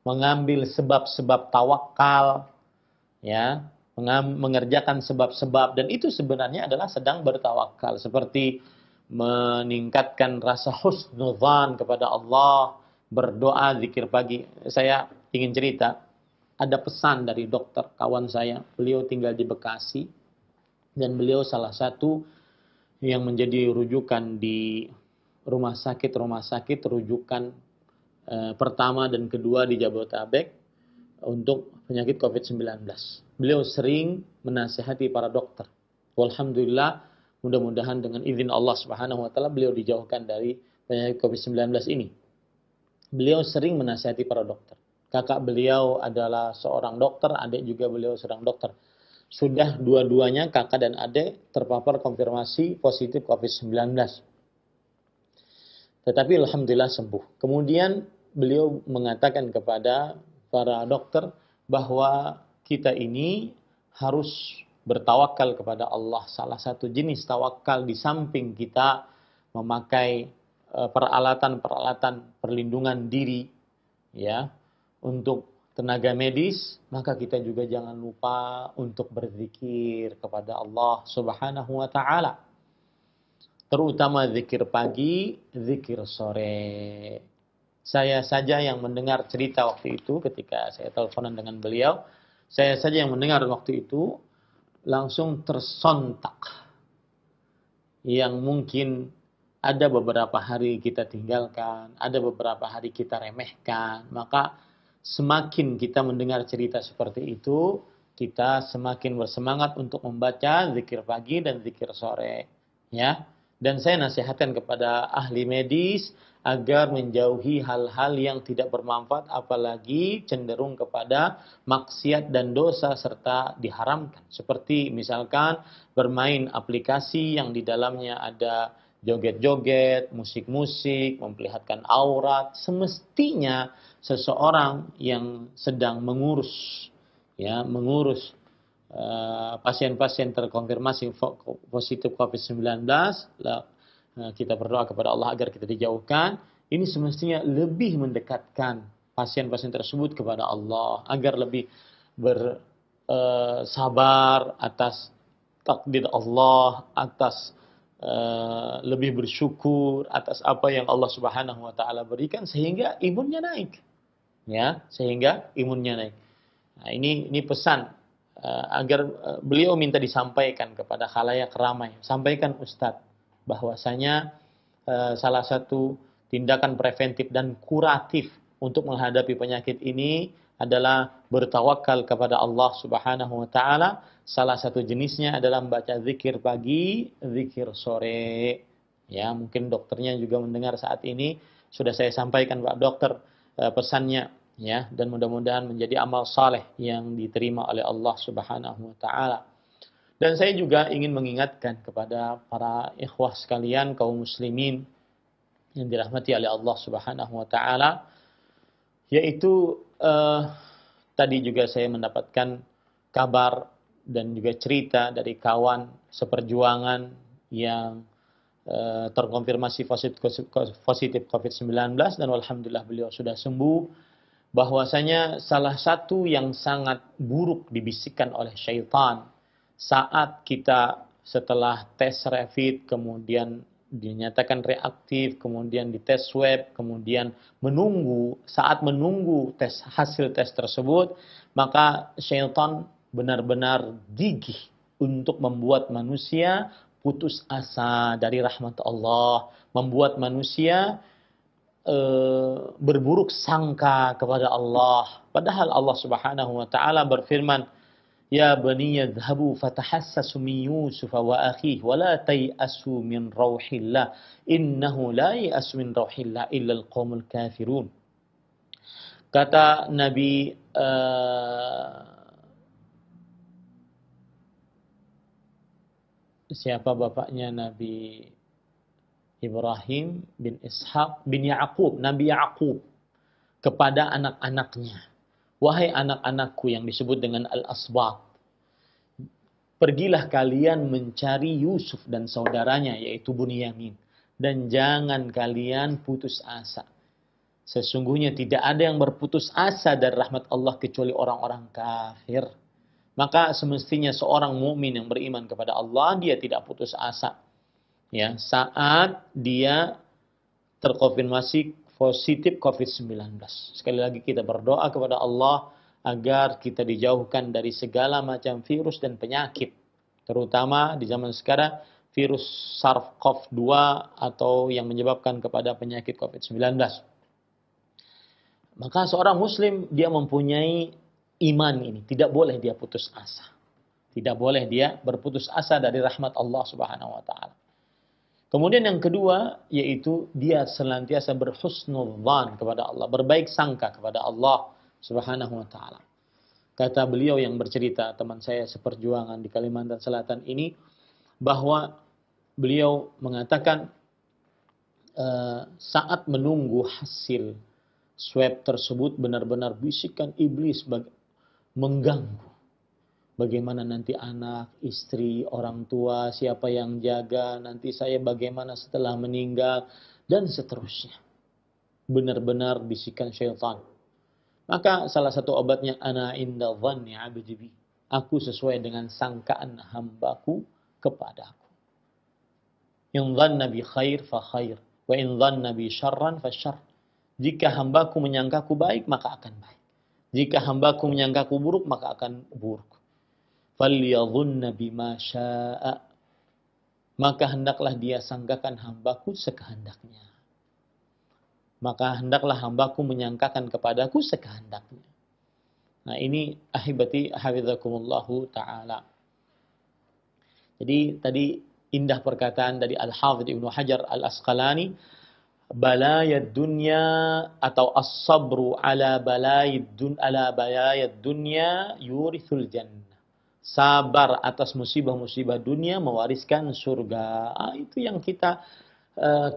mengambil sebab-sebab tawakal, ya, mengerjakan sebab-sebab, dan itu sebenarnya adalah sedang bertawakal, seperti meningkatkan rasa husnudzan kepada Allah, berdoa, zikir pagi. Saya ingin cerita, ada pesan dari dokter kawan saya, beliau tinggal di Bekasi, dan beliau salah satu yang menjadi rujukan di rumah sakit rujukan pertama dan kedua di Jabodetabek untuk penyakit COVID-19. Beliau sering menasihati para dokter. Alhamdulillah, mudah-mudahan dengan izin Allah Subhanahu wa taala beliau dijauhkan dari penyakit COVID-19 ini. Beliau sering menasihati para dokter. Kakak beliau adalah seorang dokter, adik juga beliau seorang dokter. Sudah dua-duanya, kakak dan adik, terpapar konfirmasi positif COVID-19. Tetapi alhamdulillah sembuh. Kemudian beliau mengatakan kepada para dokter bahwa kita ini harus bertawakal kepada Allah. Salah satu jenis tawakal di samping kita memakai peralatan-peralatan perlindungan diri, ya, untuk tenaga medis, maka kita juga jangan lupa untuk berzikir kepada Allah Subhanahu wa taala. Terutama zikir pagi, zikir sore. Saya saja yang mendengar cerita waktu itu ketika saya teleponan dengan beliau, saya saja yang mendengar waktu itu langsung tersontak. Yang mungkin ada beberapa hari kita tinggalkan, ada beberapa hari kita remehkan, maka semakin kita mendengar cerita seperti itu, kita semakin bersemangat untuk membaca zikir pagi dan zikir sore, ya. Dan saya nasihatkan kepada ahli medis agar menjauhi hal-hal yang tidak bermanfaat, apalagi cenderung kepada maksiat dan dosa serta diharamkan. Seperti misalkan bermain aplikasi yang di dalamnya ada joget-joget, musik-musik, memperlihatkan aurat. Semestinya seseorang yang sedang mengurus pasien-pasien terkonfirmasi positif COVID-19, kita berdoa kepada Allah agar kita dijauhkan. Ini semestinya lebih mendekatkan pasien-pasien tersebut kepada Allah, agar lebih bersabar atas takdir Allah, atas lebih bersyukur atas apa yang Allah Subhanahu wa taala berikan, sehingga imunnya naik. Ya, sehingga imunnya naik. Nah, ini pesan agar beliau minta disampaikan kepada khalayak ramai. Sampaikan Ustadz bahwasanya salah satu tindakan preventif dan kuratif untuk menghadapi penyakit ini adalah bertawakal kepada Allah Subhanahu wa taala. Salah satu jenisnya adalah membaca zikir pagi, zikir sore. Ya, mungkin dokternya juga mendengar saat ini. Sudah saya sampaikan Pak Dokter pesannya, ya, dan mudah-mudahan menjadi amal saleh yang diterima oleh Allah Subhanahu wa taala. Dan saya juga ingin mengingatkan kepada para ikhwah sekalian kaum muslimin yang dirahmati oleh Allah Subhanahu wa taala, yaitu tadi juga saya mendapatkan kabar dan juga cerita dari kawan seperjuangan yang terkonfirmasi positif COVID-19 dan alhamdulillah beliau sudah sembuh, bahwasanya salah satu yang sangat buruk dibisikkan oleh syaitan saat kita setelah tes rapid kemudian dinyatakan reaktif, kemudian dites swab, kemudian saat menunggu hasil tes tersebut, maka syaitan benar-benar gigih untuk membuat manusia putus asa dari rahmat Allah, membuat manusia berburuk sangka kepada Allah. Padahal Allah Subhanahu wa taala berfirman, "Ya bani yadhhabu fatahassasu min Yusuf wa akhihi wa la tayasu min rauhillah innahu la yasu min rauhillah illa al-qaumul kafirun." Kata Nabi siapa bapaknya Nabi Ibrahim bin Ishaq bin Ya'qub, Nabi Ya'qub kepada anak-anaknya, "Wahai anak-anakku," yang disebut dengan al-asbat, "pergilah kalian mencari Yusuf dan saudaranya yaitu Bunyamin, dan jangan kalian putus asa. Sesungguhnya tidak ada yang berputus asa dari rahmat Allah kecuali orang-orang kafir." Maka semestinya seorang mukmin yang beriman kepada Allah, dia tidak putus asa, ya, saat dia terkonfirmasi positif COVID-19. Sekali lagi kita berdoa kepada Allah agar kita dijauhkan dari segala macam virus dan penyakit, terutama di zaman sekarang virus SARS-CoV-2 atau yang menyebabkan kepada penyakit COVID-19. Maka seorang muslim dia mempunyai iman ini, tidak boleh dia putus asa. Tidak boleh dia berputus asa dari rahmat Allah Subhanahu wa taala. Kemudian yang kedua, yaitu dia senantiasa berhusnudzan kepada Allah, berbaik sangka kepada Allah Subhanahu wa taala. Kata beliau yang bercerita, teman saya seperjuangan di Kalimantan Selatan ini, bahwa beliau mengatakan saat menunggu hasil swab tersebut benar-benar bisikan iblis mengganggu. Bagaimana nanti anak, istri, orang tua, siapa yang jaga, nanti saya bagaimana setelah meninggal, dan seterusnya. Benar-benar bisikan syaitan. Maka salah satu obatnya, ana inda dhanni abdi bi. Aku sesuai dengan sangkaan hambaku kepadaku. In dhanna bi khair fa khair, wa in dhanna bi syarran fa syarr. Jika hambaku menyangkaku baik, maka akan baik. Jika hambaku menyangkaku buruk, maka akan buruk. Falyadhunna bima syaa. Maka hendaklah dia sangkakan hambaku sekehendaknya. Maka hendaklah hambaku menyangkakan kepadaku sekehendaknya. Nah, ini ahibati hafizakumullahu ta'ala. Jadi tadi indah perkataan dari Al-Hafidh Ibnu Hajar Al-Asqalani, balayad dunya atau as-sabru ala balayid dunya yurithul jannah. Sabar atas musibah-musibah dunia mewariskan surga. Itu yang kita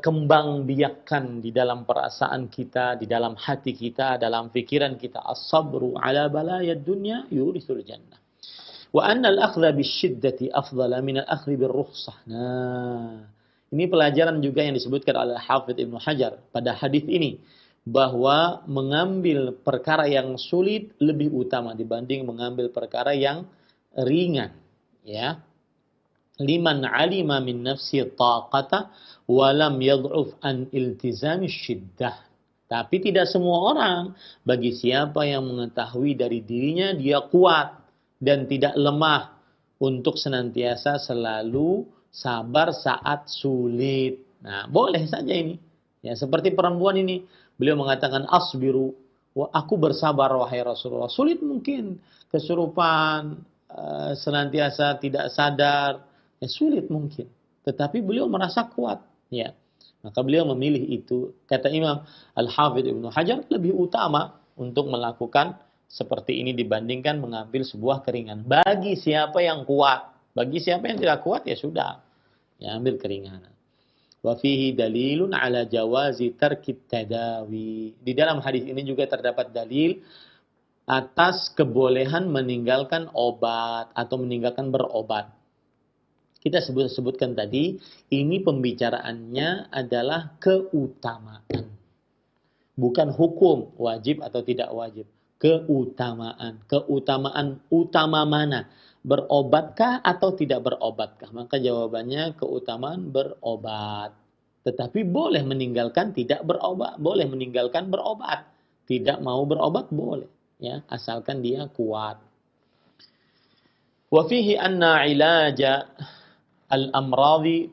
kembang biakkan di dalam perasaan kita, di dalam hati kita, dalam pikiran kita. As-sabru ala balayad dunya yurithul jannah. Wa anna al-akhdha bisyiddati afdala min al-akhdhi birrukhsah. Nah, ini pelajaran juga yang disebutkan oleh Hafidh Ibnu Hajar pada hadis ini, bahwa mengambil perkara yang sulit lebih utama dibanding mengambil perkara yang ringan, ya. Liman alima min nafsi taqata wa lam yad'uf an iltizami syiddah. Tapi tidak semua orang, bagi siapa yang mengetahui dari dirinya dia kuat dan tidak lemah untuk senantiasa selalu sabar saat sulit. Nah, boleh saja ini. Ya, seperti perempuan ini, beliau mengatakan asbiru Wah, aku bersabar wahai Rasulullah. Sulit mungkin kesurupan, senantiasa tidak sadar, ya sulit mungkin. Tetapi beliau merasa kuat, ya. Maka beliau memilih itu. Kata Imam Al-Hafidh Ibnu Hajar, lebih utama untuk melakukan seperti ini dibandingkan mengambil sebuah keringan. Bagi siapa yang kuat, bagi siapa yang tidak kuat ya sudah, ya ambil keringanan. Wa fihi dalilun ala jawazi tarkit tadawi. Di dalam hadis ini juga terdapat dalil atas kebolehan meninggalkan obat atau meninggalkan berobat. Kita sebutkan tadi, ini pembicaraannya adalah keutamaan. Bukan hukum, wajib atau tidak wajib. Keutamaan. Keutamaan utama mana? Berobatkah atau tidak berobatkah? Maka jawabannya keutamaan berobat. Tetapi boleh meninggalkan tidak berobat. Boleh meninggalkan berobat. Tidak mau berobat boleh. Ya, asalkan dia kuat. Wa fihi anna ilaja al-amradi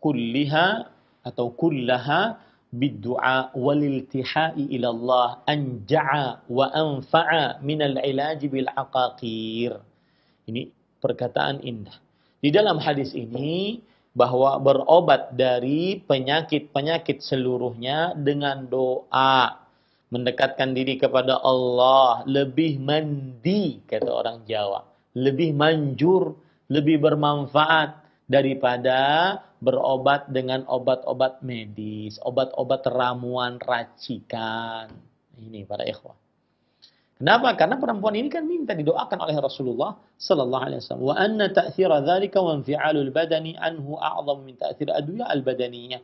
kulliha atau kullaha bid-du'a wal-iltihai ila Allah anja'a wa anfa'a min al-ilaj bil aqaqir. Ini perkataan indah. Di dalam hadis ini bahwa berobat dari penyakit-penyakit seluruhnya dengan doa, mendekatkan diri kepada Allah, lebih mandi kata orang Jawa, lebih manjur, lebih bermanfaat daripada berobat dengan obat-obat medis, obat-obat ramuan racikan. Ini para ikhwah. Kenapa? Karena perempuan ini kan minta didoakan oleh Rasulullah sallallahu alaihi wasallam. Wa anna ta'thira dzalika wa infi'alul badani anhu a'zamu min ta'thir adwiya al-badaniyah.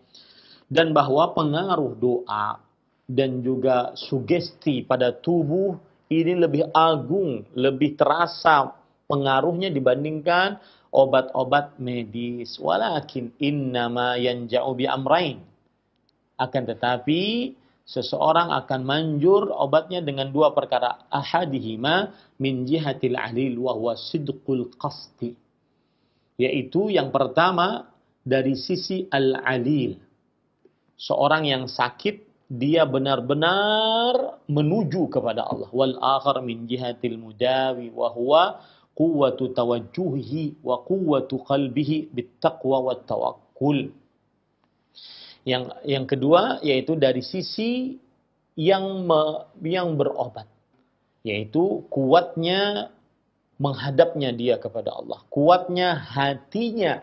Dan bahwa pengaruh doa dan juga sugesti pada tubuh ini lebih agung, lebih terasa pengaruhnya dibandingkan obat-obat medis. Walakin innama yanja'u bi amrain. Akan tetapi seseorang akan manjur obatnya dengan dua perkara. Ahadihima min jihatil alil wa huwa sidqul qasti. Yaitu yang pertama dari sisi al-alil. Seorang yang sakit dia benar-benar menuju kepada Allah. Wal akhar min jihatil mudawi wa huwa quwwatu tawajjuhi wa quwwatu qalbihi bittaqwa wat tawakkul. Yang kedua yaitu dari sisi yang berobat, yaitu kuatnya menghadapnya dia kepada Allah, kuatnya hatinya,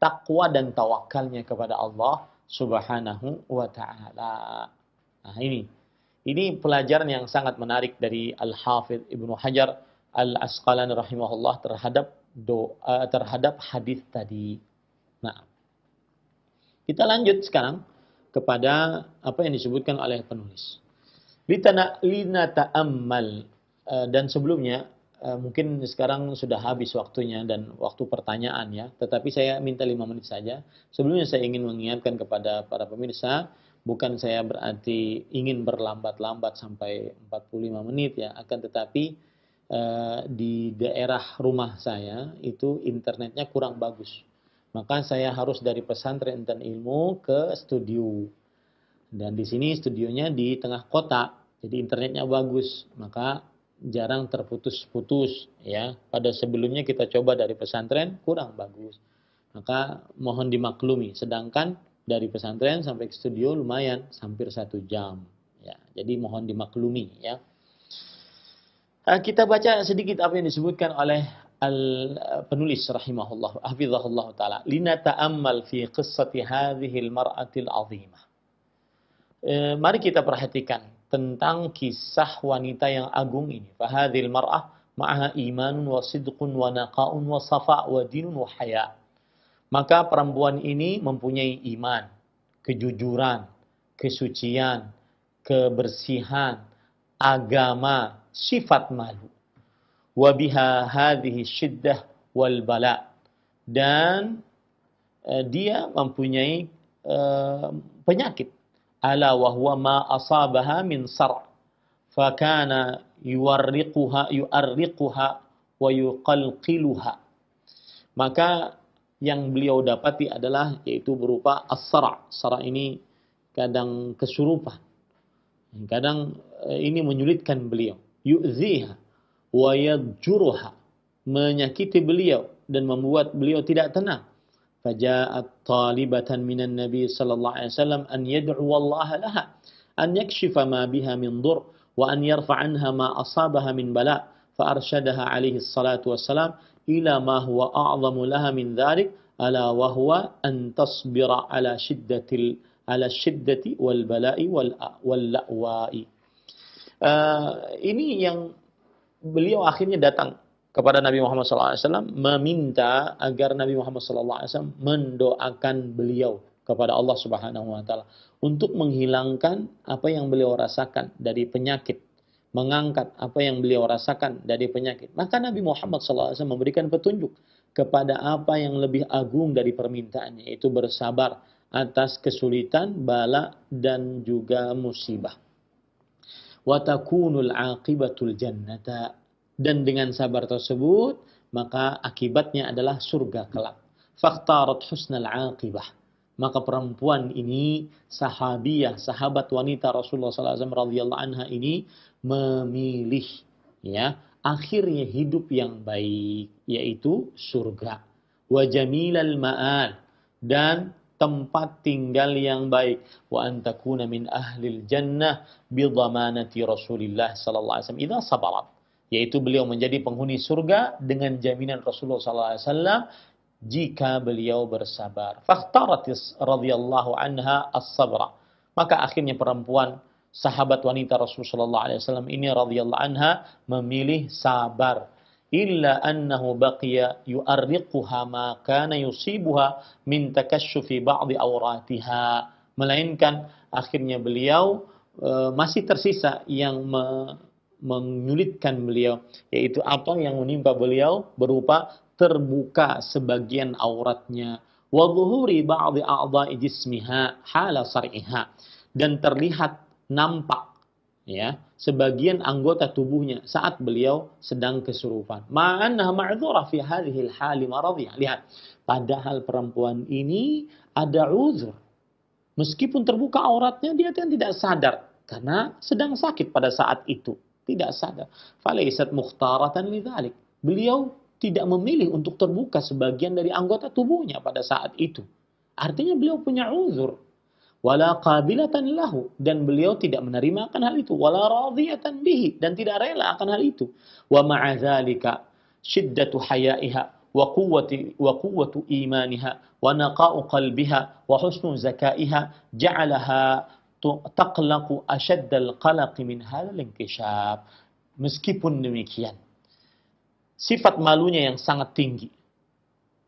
takwa dan tawakalnya kepada Allah Subhanahu wa taala. Nah, ini pelajaran yang sangat menarik dari Al-Hafidh Ibnu Hajar Al-Asqalani rahimahullah terhadap hadis tadi. Nah, kita lanjut sekarang kepada apa yang disebutkan oleh penulis. Lina ta'ammal, dan sebelumnya mungkin sekarang sudah habis waktunya dan waktu pertanyaan ya, tetapi saya minta 5 menit saja. Sebelumnya saya ingin mengingatkan kepada para pemirsa, bukan saya berarti ingin berlambat-lambat sampai 45 menit ya, akan tetapi di daerah rumah saya itu internetnya kurang bagus. Maka saya harus dari pesantren Intan Ilmu ke studio. Dan di sini studionya di tengah kota, jadi internetnya bagus. Maka jarang terputus-putus ya. Pada sebelumnya kita coba dari pesantren kurang bagus. Maka mohon dimaklumi. Sedangkan dari pesantren sampai ke studio lumayan hampir 1 jam. Ya, jadi mohon dimaklumi ya. Kita baca sedikit apa yang disebutkan oleh penulis rahimahullah hafizahullah taala. Lina ta'ammal fi qissati hadhihi al-mar'ati al-'azimah. Mari kita perhatikan tentang kisah wanita yang agung ini. Fa hadhil mar'ah ma'aha imanun wa sidqun wa naqa'un wa safa' wa dinun wa haya. Maka perempuan ini mempunyai iman, kejujuran, kesucian, kebersihan, agama, sifat malu. Wa biha hadhihi syiddah wal bala, dan dia mempunyai penyakit, ala wa huwa ma asabaha min sar' fa kana yuarriquha wa yuqalqiluha. Maka yang beliau dapati adalah yaitu berupa as-sar'. Sar' ini kadang kesurupan Kadang ini menyulitkan beliau. Yu'ziha wa yadjuruha, menyakiti beliau dan membuat beliau tidak tenang. Faja'at talibatan minan Nabi sallallahu alaihi wasallam an yad'u Allah laha an yakshifa ma biha min dur wa an yarfa anha ma asabaha min bala. Fa'arsyadaha alaihi salatu wassalam ila ma huwa a'zamu laha min dhalik ala wa huwa an tasbira ala syiddati wal bala'i wal la'wa'i. Ini yang beliau akhirnya datang kepada Nabi Muhammad SAW meminta agar Nabi Muhammad SAW mendoakan beliau kepada Allah Subhanahu wa taala untuk menghilangkan apa yang beliau rasakan dari penyakit, mengangkat apa yang beliau rasakan dari penyakit. Maka Nabi Muhammad SAW memberikan petunjuk kepada apa yang lebih agung dari permintaannya, yaitu bersabar atas kesulitan, bala dan juga musibah. Wa takunul aqibatul jannata, dan dengan sabar tersebut maka akibatnya adalah surga kelak. Fakhtarat husnal aqibah, maka perempuan ini sahabiyah, sahabat wanita Rasulullah SAW radhiyallahu anha ini memilih akhirnya hidup yang baik, yaitu surga. Wa jamilal ma'al, dan tempat tinggal yang baik. Wa antakuna min ahlil jannah bidhamanati Rasulillah sallallahu alaihi wasallam idza sabarat, yaitu beliau menjadi penghuni surga dengan jaminan Rasulullah sallallahu alaihi wasallam jika beliau bersabar. Fakhtarat radhiyallahu anha as-sabra, maka akhirnya perempuan sahabat wanita Rasulullah SAW ini radhiyallahu anha memilih sabar. Illa annahu baqiya yu'arriquha ma kana yusibuha min takashshufi ba'di awratiha, melainkan akhirnya beliau masih tersisa yang menyulitkan beliau, yaitu apa yang menimpa beliau berupa terbuka sebagian auratnya, wa dhuhuri ba'di a'dha'i jismiha hala sar'iha, dan terlihat nampak sebagian anggota tubuhnya saat beliau sedang kesurupan. Ma'annaha ma'dzurah fi hadhihi al-hali maradiyah. Lihat, padahal perempuan ini ada uzur. Meskipun terbuka auratnya, dia tidak sadar karena sedang sakit pada saat itu, tidak sadar. Falaisat mukhtaratan lidzalik. Beliau tidak memilih untuk terbuka sebagian dari anggota tubuhnya pada saat itu. Artinya beliau punya uzur. Wala qabilatan lahu, dan beliau tidak menerima akan hal itu. Wala radiyatan bihi, dan tidak rela akan hal itu. Wa ma'a dzalika syiddatu haya'iha wa quwwatu imaniha wa naqa'u qalbiha wa husnu zakaiha ja'alaha taqlaqu ashaddal qalaq min hadzal inkishaf. Meskipun demikian, sifat malunya yang sangat tinggi,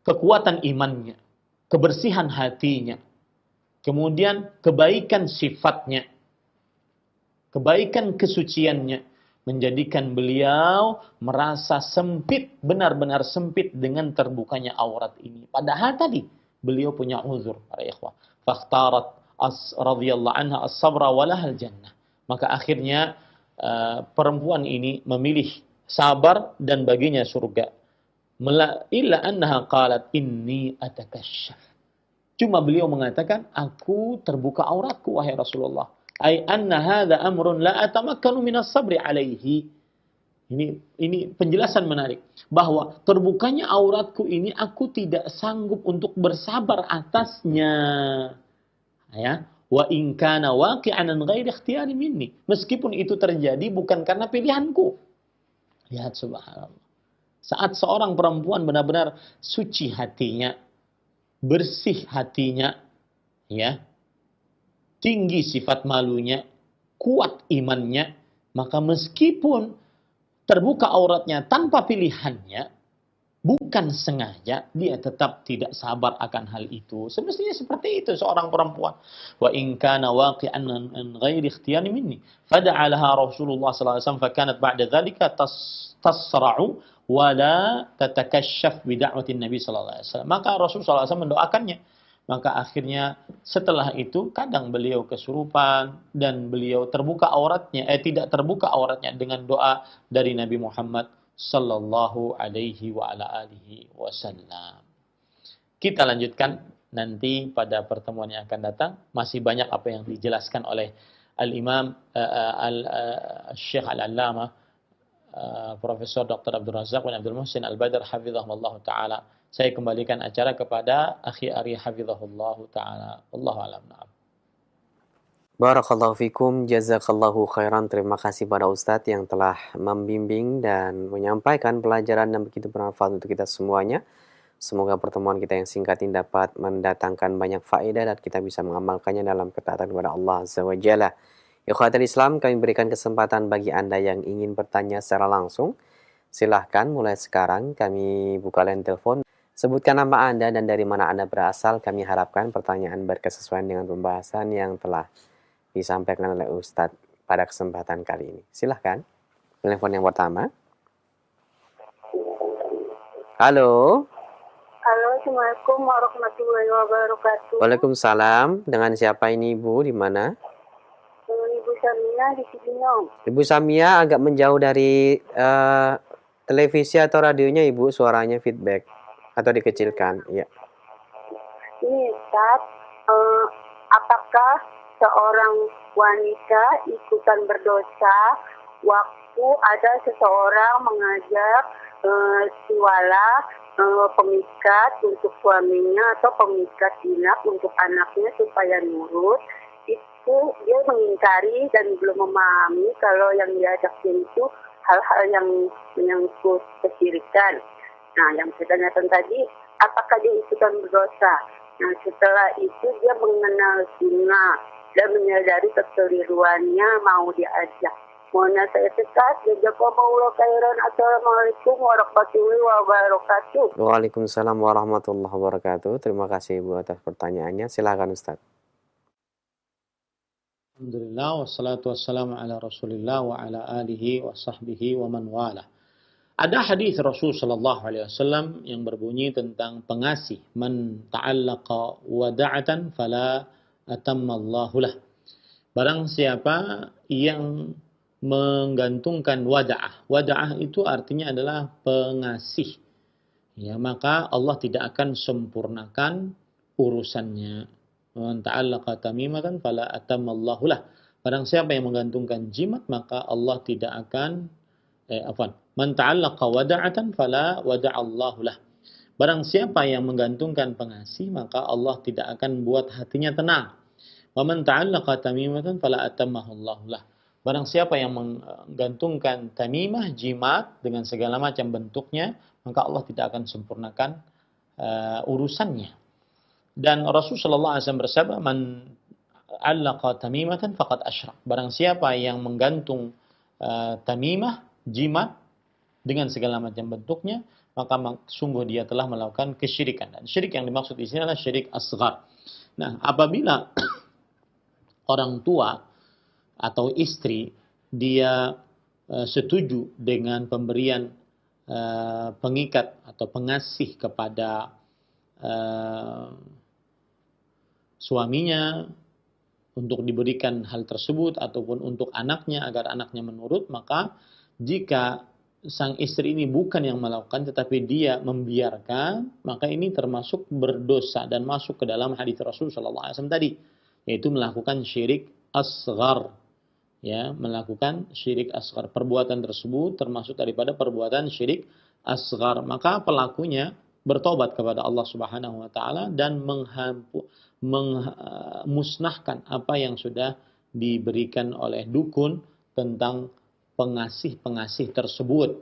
kekuatan imannya, kebersihan hatinya, kemudian kebaikan sifatnya, kebaikan kesuciannya, menjadikan beliau merasa sempit, benar-benar sempit dengan terbukanya aurat ini. Padahal tadi beliau punya uzur, para ikhwah. Fakhtarat radhiyallahu anha as-sabra walahal jannah. Maka akhirnya perempuan ini memilih sabar dan baginya surga. Illa annaha qalat inni atakashaf. Cuma beliau mengatakan, aku terbuka auratku wahai Rasulullah. Ai anna hadza amrun la atamakkanu minas sabri alaihi. Ini penjelasan menarik bahwa terbukanya auratku ini aku tidak sanggup untuk bersabar atasnya. Wa in kana waqi'an ghairi ikhtiyari minni. Meskipun itu terjadi bukan karena pilihanku. Lihat subhanallah. Saat seorang perempuan benar-benar suci hatinya, bersih hatinya, tinggi sifat malunya, kuat imannya, maka meskipun terbuka auratnya tanpa pilihannya, bukan sengaja, dia tetap tidak sabar akan hal itu. Semestinya seperti itu seorang perempuan. Wa in kana waqi'an an ghairi ikhtiyari minni fada'alaha Rasulullah sallallahu alaihi wasallam fakanat ba'da dzalika tasra'u wa la tatakashaf bi da'wati Nabi sallallahu alaihi wasallam. Maka Rasul sallallahu alaihi wasallam mendoakannya. Maka akhirnya setelah itu kadang beliau kesurupan dan beliau terbuka auratnya, tidak terbuka auratnya dengan doa dari Nabi Muhammad sallallahu alaihi wa ala alihi wasallam. Kita lanjutkan nanti pada pertemuan yang akan datang. Masih banyak apa yang dijelaskan oleh Al-Imam Al-Syekh Al-Allamah Profesor Dr. Abdul Razak bin Abdul Muhsin Al-Badr hafizahullah taala. Saya kembalikan acara kepada Akhi Ari hafizahullah taala. Wallahu a'lam. Barakallahu fikum, jazakallahu khairan. Terima kasih pada Ustadz yang telah membimbing dan menyampaikan pelajaran yang begitu bermanfaat untuk kita semuanya. Semoga pertemuan kita yang singkat ini dapat mendatangkan banyak faedah dan kita bisa mengamalkannya dalam ketaatan kepada Allah Azza wa Jalla. Ikhwatul Islam, kami berikan kesempatan bagi Anda yang ingin bertanya secara langsung. Silahkan mulai sekarang kami buka line telepon. Sebutkan nama Anda dan dari mana Anda berasal. Kami harapkan pertanyaan berkesesuaian dengan pembahasan yang telah disampaikan oleh Ustadz pada kesempatan kali ini. Silahkan. Telepon yang pertama. Halo. Halo, Assalamualaikum warahmatullahi wabarakatuh. Waalaikumsalam. Dengan siapa ini Ibu? Di mana? Dengan Ibu Samia di Cibinong. Ibu Samia agak menjauh dari televisi atau radionya Ibu, suaranya feedback atau dikecilkan. Ya. Ini Ustaz, apakah seorang wanita ikutan berdosa waktu ada seseorang mengajak siwala pemikat untuk suaminya atau pemikat jinak untuk anaknya supaya nurut? Itu dia mengingkari dan belum memahami kalau yang diajakin itu hal-hal yang menyangkut kesyirikan. Nah, yang saya tanyakan tadi, apakah dia ikutan berdosa? Nah, setelah itu dia mengenal sunnah dan menyadari kekeliruannya mau diajak. Mohon saya sekat, jazakumullah khairan. Assalamualaikum warahmatullahi wabarakatuh. Waalaikumsalam warahmatullahi wabarakatuh. Terima kasih Ibu atas pertanyaannya. Silakan Ustaz. Alhamdulillah wassalatu wassalamu ala Rasulillah wa ala alihi wa sahbihi wa man wala. Ada hadis Rasul sallallahu alaihi wasallam yang berbunyi tentang pengasih, man ta'allaqa wada'atan fala atammallahu lah. Barang siapa yang menggantungkan wada'ah. Wada'ah itu artinya adalah pengasih. Ya, maka Allah tidak akan sempurnakan urusannya. Man ta'allaqa tamimatan fala atammallahu lah. Barang siapa yang menggantungkan jimat, maka Allah tidak akan man ta'allaqa wada'atan fala wada'allahu lah. Barang siapa yang menggantungkan pengasih, maka Allah tidak akan buat hatinya tenang. Wa man ta'allaqa tamimatan fala atammahu Allah lah. Barang siapa yang menggantungkan tamimah, jimat dengan segala macam bentuknya, maka Allah tidak akan sempurnakan urusannya. Dan Rasulullah sallallahu alaihi wasallam bersabda, man allaqa tamimatan faqad asyrak. Barang siapa yang menggantung tamimah, jimat dengan segala macam bentuknya, maka sungguh dia telah melakukan kesyirikan. Dan syirik yang dimaksud di sini adalah syirik asghar. Nah, apabila orang tua atau istri dia setuju dengan pemberian pengikat atau pengasih kepada suaminya untuk diberikan hal tersebut ataupun untuk anaknya agar anaknya menurut, maka jika sang istri ini bukan yang melakukan tetapi dia membiarkan, maka ini termasuk berdosa dan masuk ke dalam hadis Rasul sallallahu alaihi wasallam tadi, yaitu melakukan syirik asghar. Ya, melakukan syirik asghar. Perbuatan tersebut termasuk daripada perbuatan syirik asghar. Maka pelakunya bertobat kepada Allah Subhanahu wa taala dan musnahkan apa yang sudah diberikan oleh dukun tentang pengasih-pengasih tersebut,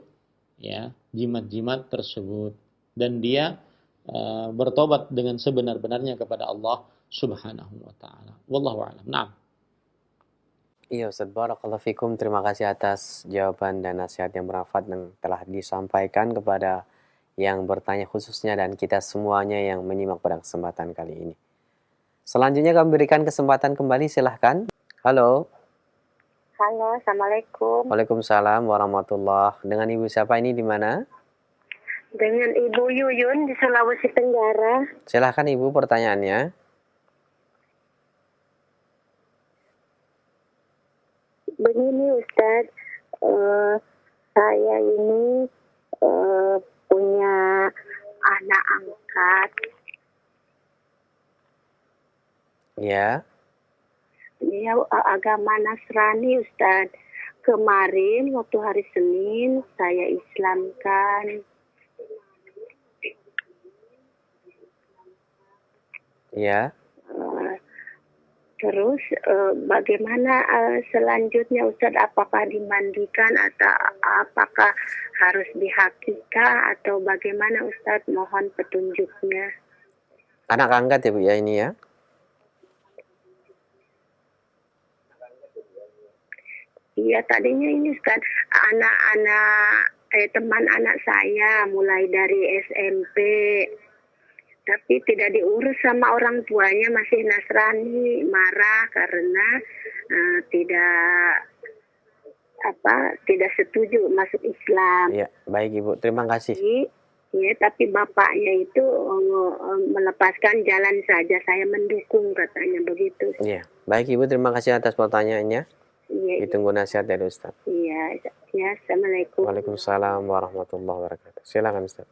ya, jimat-jimat tersebut, dan dia bertobat dengan sebenar-benarnya kepada Allah Subhanahu wa taala. Wallahu a'lam. Naam. Iya Ustaz, barakallahu fikum. Terima kasih atas jawaban dan nasihat yang bermanfaat yang telah disampaikan kepada yang bertanya khususnya dan kita semuanya yang menyimak pada kesempatan kali ini. Selanjutnya kami berikan kesempatan kembali, silahkan. Halo. Halo, Assalamualaikum. Waalaikumsalam warahmatullahi. Dengan Ibu siapa ini di mana? Dengan Ibu Yuyun di Sulawesi Tenggara. Silahkan Ibu pertanyaannya. Begini Ustadz, saya ini punya anak angkat. Ya. Ya, agama Nasrani, Ustaz. Kemarin waktu hari Senin saya Islamkan. Ya. Terus bagaimana selanjutnya Ustaz? Apakah dimandikan atau apakah harus dihakikah atau bagaimana Ustaz? Mohon petunjuknya. Anak angkat ya Bu ya ini ya. Iya, tadinya ini Ustaz, teman anak saya mulai dari SMP. Tapi tidak diurus sama orang tuanya, masih Nasrani, marah karena tidak setuju masuk Islam. Iya, baik Ibu, terima kasih. Ya, tapi bapaknya itu melepaskan jalan saja, saya mendukung katanya begitu. Iya, baik Ibu, terima kasih atas pertanyaannya. Iya. Ditunggu nasihat dari Ustaz. Iya, ya, Assalamualaikum. Waalaikumsalam warahmatullahi wabarakatuh. Silakan Ustaz.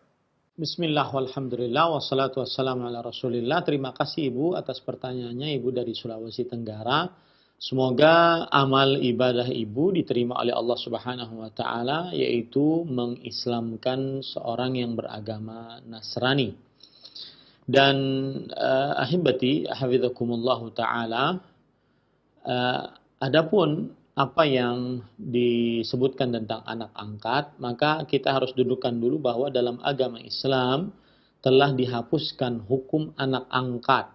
Bismillah, walhamdulillah, wassalatu wassalamu ala rasulillah. Terima kasih Ibu atas pertanyaannya, Ibu dari Sulawesi Tenggara. Semoga amal ibadah Ibu diterima oleh Allah Subhanahu wa Ta'ala, yaitu mengislamkan seorang yang beragama Nasrani. Dan ahibati, hafidhakumullahu ta'ala, adapun apa yang disebutkan tentang anak angkat, maka kita harus dudukkan dulu bahwa dalam agama Islam telah dihapuskan hukum anak angkat.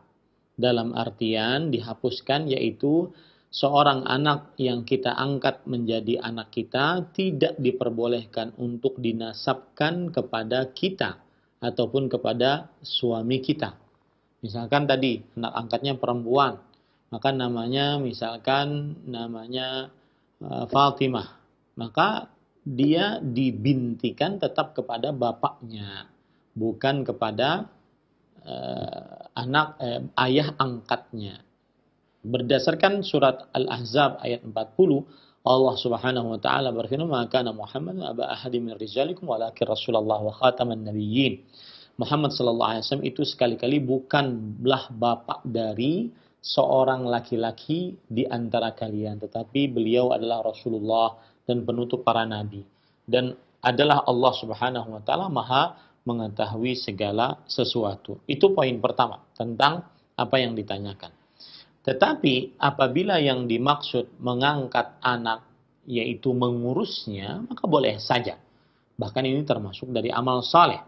Dalam artian dihapuskan yaitu seorang anak yang kita angkat menjadi anak kita tidak diperbolehkan untuk dinasabkan kepada kita ataupun kepada suami kita. Misalkan tadi anak angkatnya perempuan, maka namanya Fatimah, maka dia dibintikan tetap kepada bapaknya, bukan kepada ayah angkatnya. Berdasarkan surat Al-Ahzab ayat 40, Allah Subhanahu wa taala berfirman, "Maka Muhammad aba ahadin min rijalikum walakin Rasulullah wa khataman nabiyyin." Muhammad sallallahu alaihi wasallam itu sekali-kali bukanlah bapak dari seorang laki-laki di antara kalian, tetapi beliau adalah Rasulullah dan penutup para nabi, dan adalah Allah Subhanahu wa taala Maha mengetahui segala sesuatu. Itu poin pertama tentang apa yang ditanyakan. Tetapi apabila yang dimaksud mengangkat anak yaitu mengurusnya, maka boleh saja. Bahkan ini termasuk dari amal saleh,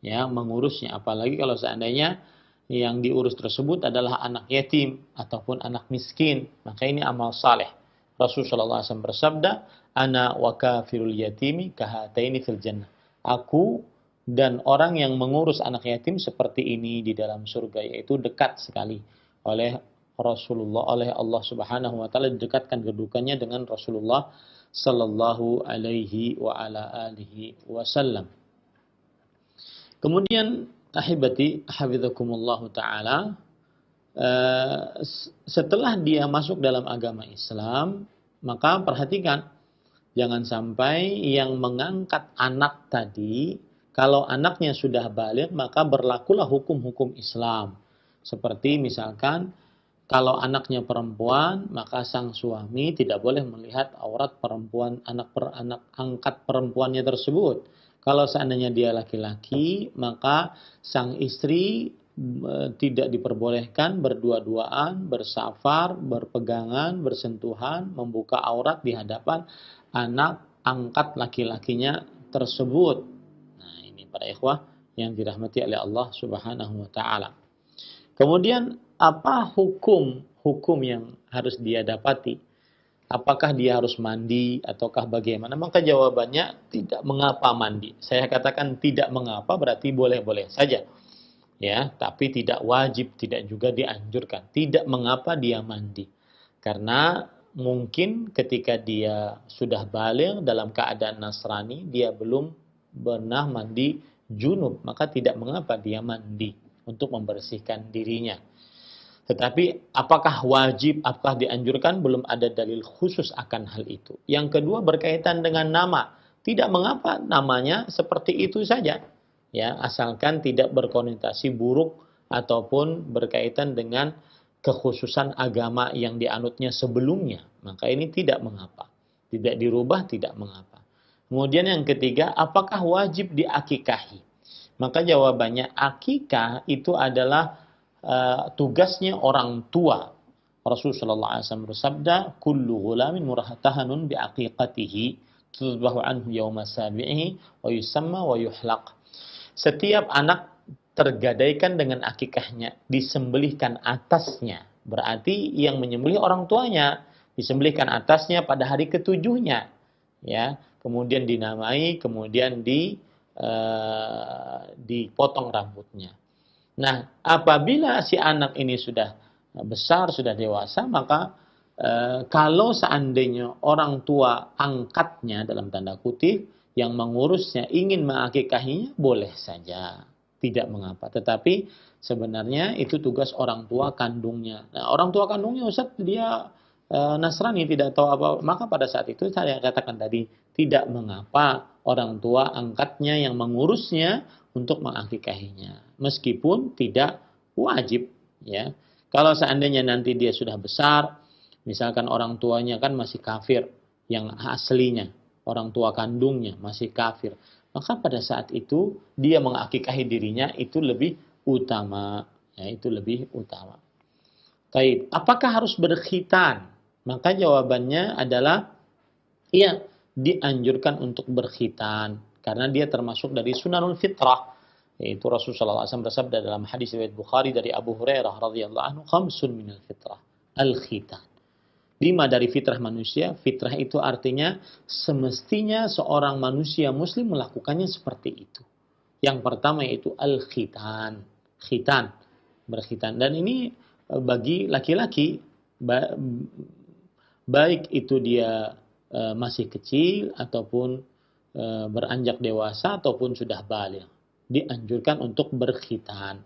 ya, mengurusnya. Apalagi kalau seandainya yang diurus tersebut adalah anak yatim ataupun anak miskin, maka ini amal saleh. Rasulullah SAW bersabda, "Ana wa kafirul yatimi kahataini fil jannah." Aku dan orang yang mengurus anak yatim seperti ini di dalam surga, yaitu dekat sekali oleh Rasulullah, oleh Allah Subhanahu wa taala, didekatkan kedudukannya dengan Rasulullah sallallahu alaihi wa ala alihi wasallam. Kemudian ahibati hafidhakumullahu ta'ala, setelah dia masuk dalam agama Islam, maka perhatikan, jangan sampai yang mengangkat anak tadi, kalau anaknya sudah baligh, maka berlakulah hukum-hukum Islam. Seperti misalkan, kalau anaknya perempuan, maka sang suami tidak boleh melihat aurat perempuan, anak angkat perempuannya tersebut. Kalau seandainya dia laki-laki, maka sang istri tidak diperbolehkan berdua-duaan, bersafar, berpegangan, bersentuhan, membuka aurat di hadapan anak angkat laki-lakinya tersebut. Nah, ini para ikhwah yang dirahmati oleh Allah Subhanahu wa taala. Kemudian apa hukum yang harus dia dapati? Apakah dia harus mandi ataukah bagaimana? Maka jawabannya tidak mengapa mandi. Saya katakan tidak mengapa berarti boleh-boleh saja. Ya, tapi tidak wajib, tidak juga dianjurkan. Tidak mengapa dia mandi. Karena mungkin ketika dia sudah baligh dalam keadaan Nasrani, dia belum pernah mandi junub, maka tidak mengapa dia mandi untuk membersihkan dirinya. Tetapi apakah wajib, apakah dianjurkan, belum ada dalil khusus akan hal itu. Yang kedua berkaitan dengan nama. Tidak mengapa namanya seperti itu saja. Ya, asalkan tidak berkonotasi buruk ataupun berkaitan dengan kekhususan agama yang dianutnya sebelumnya, maka ini tidak mengapa. Tidak dirubah, tidak mengapa. Kemudian yang ketiga, apakah wajib diakikahi? Maka jawabannya, akikah itu adalah tugasnya orang tua. Rasulullah SAW bersabda, "Kullu ghulamin murahtahanun biaqiqatihi, tudbahu anhu yawma sabi'ihi, wa yusamma wa yuhlaq." Setiap anak tergadaikan dengan akikahnya, disembelihkan atasnya. Berarti yang menyembelih orang tuanya, disembelihkan atasnya pada hari ketujuhnya. Ya, kemudian dinamai, kemudian dipotong rambutnya. Nah, apabila si anak ini sudah besar, sudah dewasa, maka kalau seandainya orang tua angkatnya dalam tanda kutip yang mengurusnya ingin mengakikahinya, boleh saja, tidak mengapa. Tetapi sebenarnya itu tugas orang tua kandungnya. Nah, orang tua kandungnya, Ustaz, dia Nasrani, tidak tahu apa, maka pada saat itu saya katakan tadi, tidak mengapa orang tua angkatnya yang mengurusnya untuk mengakikahinya, meskipun tidak wajib, ya. Kalau seandainya nanti dia sudah besar, misalkan orang tuanya kan masih kafir, yang aslinya orang tua kandungnya masih kafir, maka pada saat itu dia mengakikahi dirinya itu lebih utama, ya, itu lebih utama. Baik, apakah harus berkhitan? Maka jawabannya adalah iya, dianjurkan untuk berkhitan karena dia termasuk dari sunanul fitrah, yaitu Rasulullah SAW bersabda dalam hadis riwayat Bukhari dari Abu Hurairah radhiyallahu anhu, "Khamsun minal fitrah, al-khitan." 5 dari fitrah manusia. Fitrah itu artinya semestinya seorang manusia muslim melakukannya seperti itu. Yang pertama yaitu al-khitan, khitan, berkhitan. Dan ini bagi laki-laki, baik itu dia masih kecil ataupun beranjak dewasa ataupun sudah baligh, dianjurkan untuk berkhitan,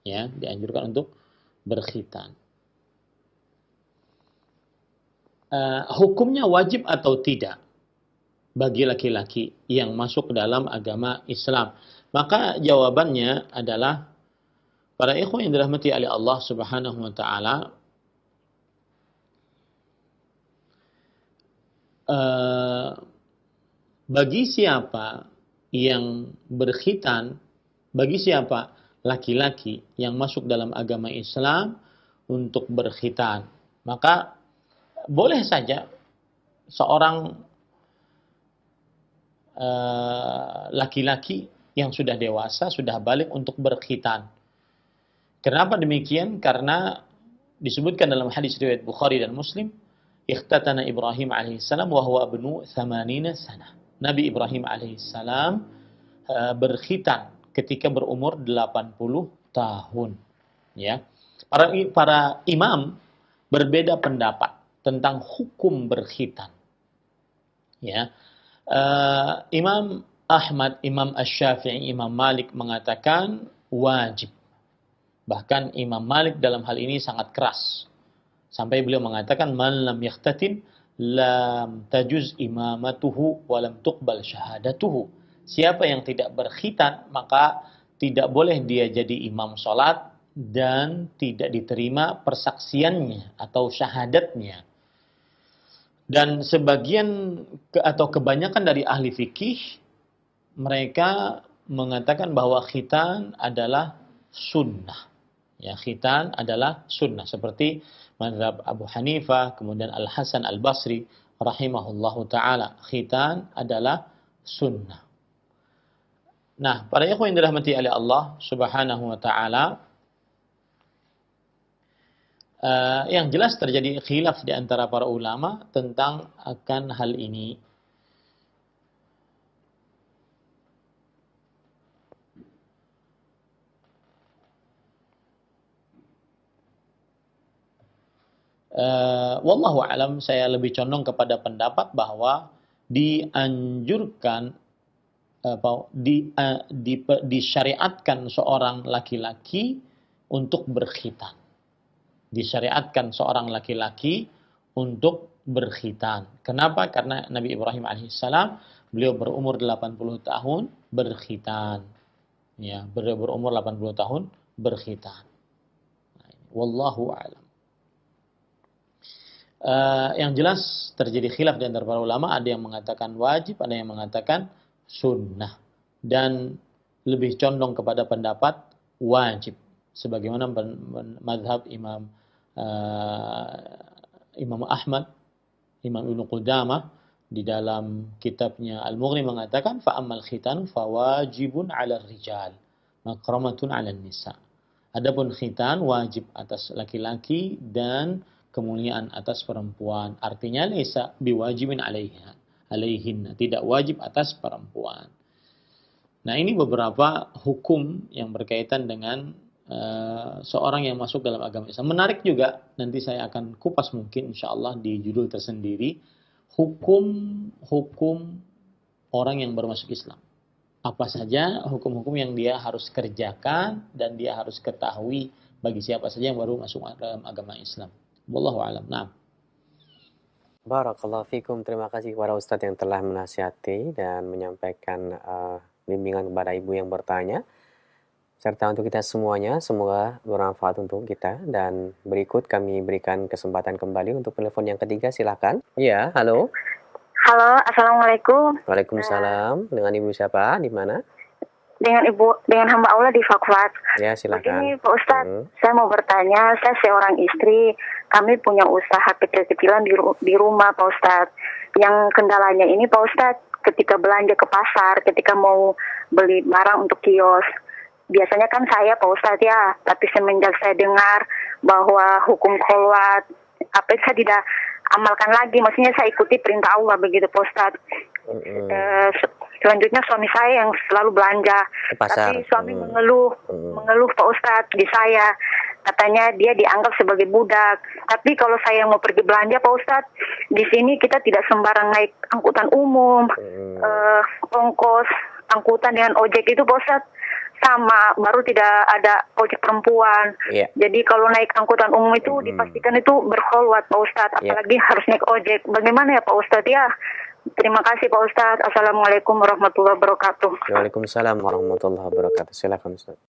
ya, dianjurkan untuk berkhitan. Hukumnya wajib atau tidak bagi laki-laki yang masuk ke dalam agama Islam? Maka jawabannya adalah, para ikhwan yang dirahmati oleh Allah Subhanahu wa taala, bagi siapa yang berkhitan, bagi siapa laki-laki yang masuk dalam agama Islam untuk berkhitan, maka boleh saja seorang laki-laki yang sudah dewasa, sudah balik untuk berkhitan. Kenapa demikian? Karena disebutkan dalam hadis riwayat Bukhari dan Muslim, ikhtatana Ibrahim alaihissalam wa huwa ibnu 80 sana. Nabi Ibrahim alaihissalam berkhitan ketika berumur 80 tahun. Ya. Para imam berbeda pendapat tentang hukum berkhitan. Ya. Imam Ahmad, Imam Asy-Syafi'i, Imam Malik mengatakan wajib. Bahkan Imam Malik dalam hal ini sangat keras. Sampai beliau mengatakan, man lam yakhtatin lam tajuz imamatuhu wa lam tuqbal syahadatuhu. Siapa yang tidak berkhitan, maka tidak boleh dia jadi imam salat dan tidak diterima persaksiannya atau syahadatnya. Dan sebagian atau kebanyakan dari ahli fikih, mereka mengatakan bahwa khitan adalah sunnah. Ya, khitan adalah sunnah. Seperti mazhab Abu Hanifah, kemudian Al-Hasan Al-Basri rahimahullahu ta'ala. Khitan adalah sunnah. Nah, para ikhwan yang dirahmati oleh Allah Subhanahu wa ta'ala, yang jelas terjadi khilaf di antara para ulama tentang akan hal ini. Wallahu alam, saya lebih condong kepada pendapat bahwa dianjurkan disyariatkan seorang laki-laki untuk berkhitan. Disyariatkan seorang laki-laki untuk berkhitan. Kenapa? Karena Nabi Ibrahim alaihissalam, beliau berumur 80 tahun berkhitan. Ya, beliau berumur 80 tahun berkhitan. Wallahu a'lam. Yang jelas terjadi khilaf di antara para ulama, ada yang mengatakan wajib, ada yang mengatakan sunnah, dan lebih condong kepada pendapat wajib sebagaimana mazhab Imam Ahmad, Imam Ibnu Qudamah di dalam kitabnya Al-Mughni mengatakan fa ammal khitan fawajibun 'ala rijal makramatun 'ala nisa. Adapun khitan wajib atas laki-laki dan kemuliaan atas perempuan. Artinya laisa biwajibin 'alaihinna, tidak wajib atas perempuan. Nah, ini beberapa hukum yang berkaitan dengan seorang yang masuk dalam agama Islam. Menarik juga, nanti saya akan kupas mungkin insyaallah di judul tersendiri, hukum orang yang bermasuk Islam. Apa saja hukum-hukum yang dia harus kerjakan dan dia harus ketahui bagi siapa saja yang baru masuk dalam agama Islam. Wallahu a'lam. Nah. Barakallahu fikum. Terima kasih kepada Ustadz yang telah menasihati dan menyampaikan bimbingan kepada ibu yang bertanya. Serta untuk kita semuanya, semoga bermanfaat untuk kita. Dan berikut kami berikan kesempatan kembali untuk telepon yang ketiga, silakan. Ya, halo. Halo, Assalamualaikum. Waalaikumsalam. Dengan ibu siapa? Di mana? Dengan hamba Allah di Fakfat. Ya, silakan. Begini Pak Ustadz, saya mau bertanya, saya seorang istri, kami punya usaha kecil-kecilan di rumah Pak Ustadz. Yang kendalanya ini Pak Ustadz, ketika belanja ke pasar, ketika mau beli barang untuk kios, biasanya kan saya Pak Ustadz ya, tapi semenjak saya dengar bahwa hukum kholwat, saya tidak amalkan lagi, maksudnya saya ikuti perintah Allah begitu Pak Ustadz. Selanjutnya suami saya yang selalu belanja, tapi suami mengeluh Pak Ustadz di saya, katanya dia dianggap sebagai budak. Tapi kalau saya mau pergi belanja Pak Ustadz, di sini kita tidak sembarang naik angkutan umum, ongkos angkutan dengan ojek itu Pak Ustadz sama, baru tidak ada ojek perempuan. Jadi kalau naik angkutan umum itu dipastikan itu berkholwat Pak Ustadz, apalagi harus naik ojek. Bagaimana ya Pak Ustadz ya? Terima kasih Pak Ustadz. Assalamualaikum warahmatullahi wabarakatuh. Waalaikumsalam warahmatullahi wabarakatuh. Silakan Ustadz.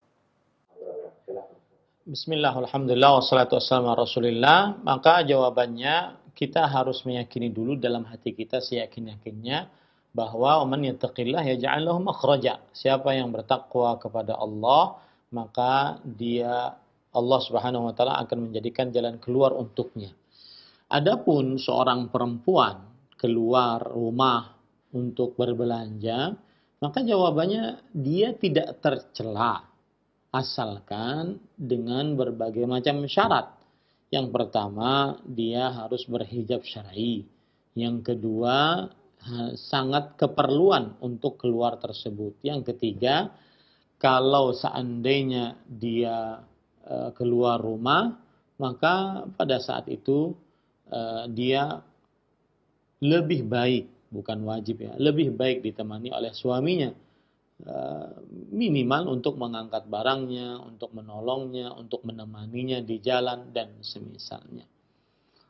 Bismillah, alhamdulillah, wassalatu wassalamu ala rasulillah. Maka jawabannya, kita harus meyakini dulu dalam hati kita seyakin-yakinnya bahwa man yattaqillah yaj'al lahu makhraja. Siapa yang bertakwa kepada Allah, maka Allah Subhanahu wa taala akan menjadikan jalan keluar untuknya. Adapun seorang perempuan keluar rumah untuk berbelanja, maka jawabannya dia tidak tercela asalkan dengan berbagai macam syarat. Yang pertama, dia harus berhijab syar'i. Yang kedua, sangat keperluan untuk keluar tersebut. Yang ketiga, kalau seandainya dia keluar rumah, maka pada saat itu dia lebih baik, bukan wajib ya, lebih baik ditemani oleh suaminya, minimal untuk mengangkat barangnya, untuk menolongnya, untuk menemaninya di jalan dan semisalnya.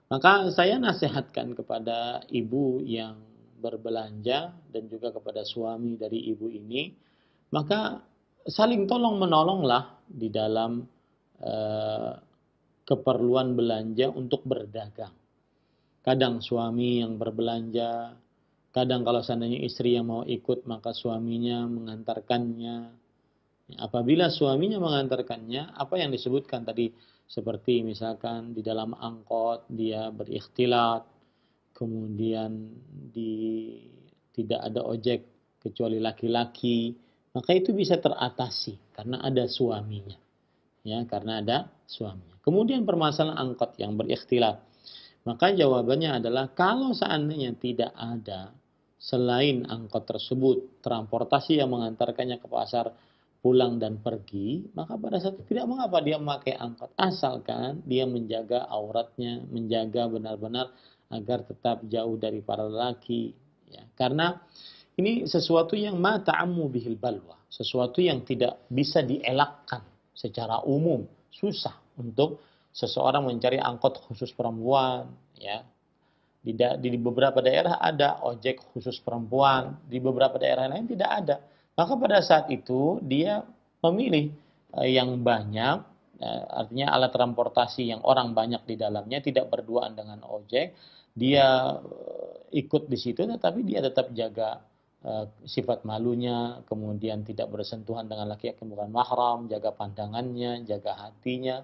Maka saya nasihatkan kepada ibu yang berbelanja dan juga kepada suami dari ibu ini, maka saling tolong menolonglah di dalam keperluan belanja untuk berdagang. Kadang suami yang berbelanja, kadang kalau seandainya istri yang mau ikut maka suaminya mengantarkannya. Apabila suaminya mengantarkannya, apa yang disebutkan tadi, seperti misalkan di dalam angkot dia berikhtilat, kemudian tidak ada ojek kecuali laki-laki, maka itu bisa teratasi karena ada suaminya. Ya, karena ada suaminya. Kemudian permasalahan angkot yang berikhtilat, maka jawabannya adalah kalau seandainya tidak ada selain angkot tersebut transportasi yang mengantarkannya ke pasar, pulang dan pergi, maka pada saat itu tidak mengapa dia memakai angkot, asalkan dia menjaga auratnya, menjaga benar-benar agar tetap jauh dari para lelaki, ya. Karena ini sesuatu yang ma ta'ammu bihil balwa, sesuatu yang tidak bisa dielakkan secara umum. Susah untuk seseorang mencari angkot khusus perempuan, ya. Di beberapa daerah ada ojek khusus perempuan, di beberapa daerah lain tidak ada. Maka pada saat itu dia memilih yang banyak artinya alat transportasi yang orang banyak di dalamnya, tidak berduaan dengan ojek, dia ikut di situ, tetapi dia tetap jaga sifat malunya, kemudian tidak bersentuhan dengan laki-laki yang bukan mahram, jaga pandangannya, jaga hatinya,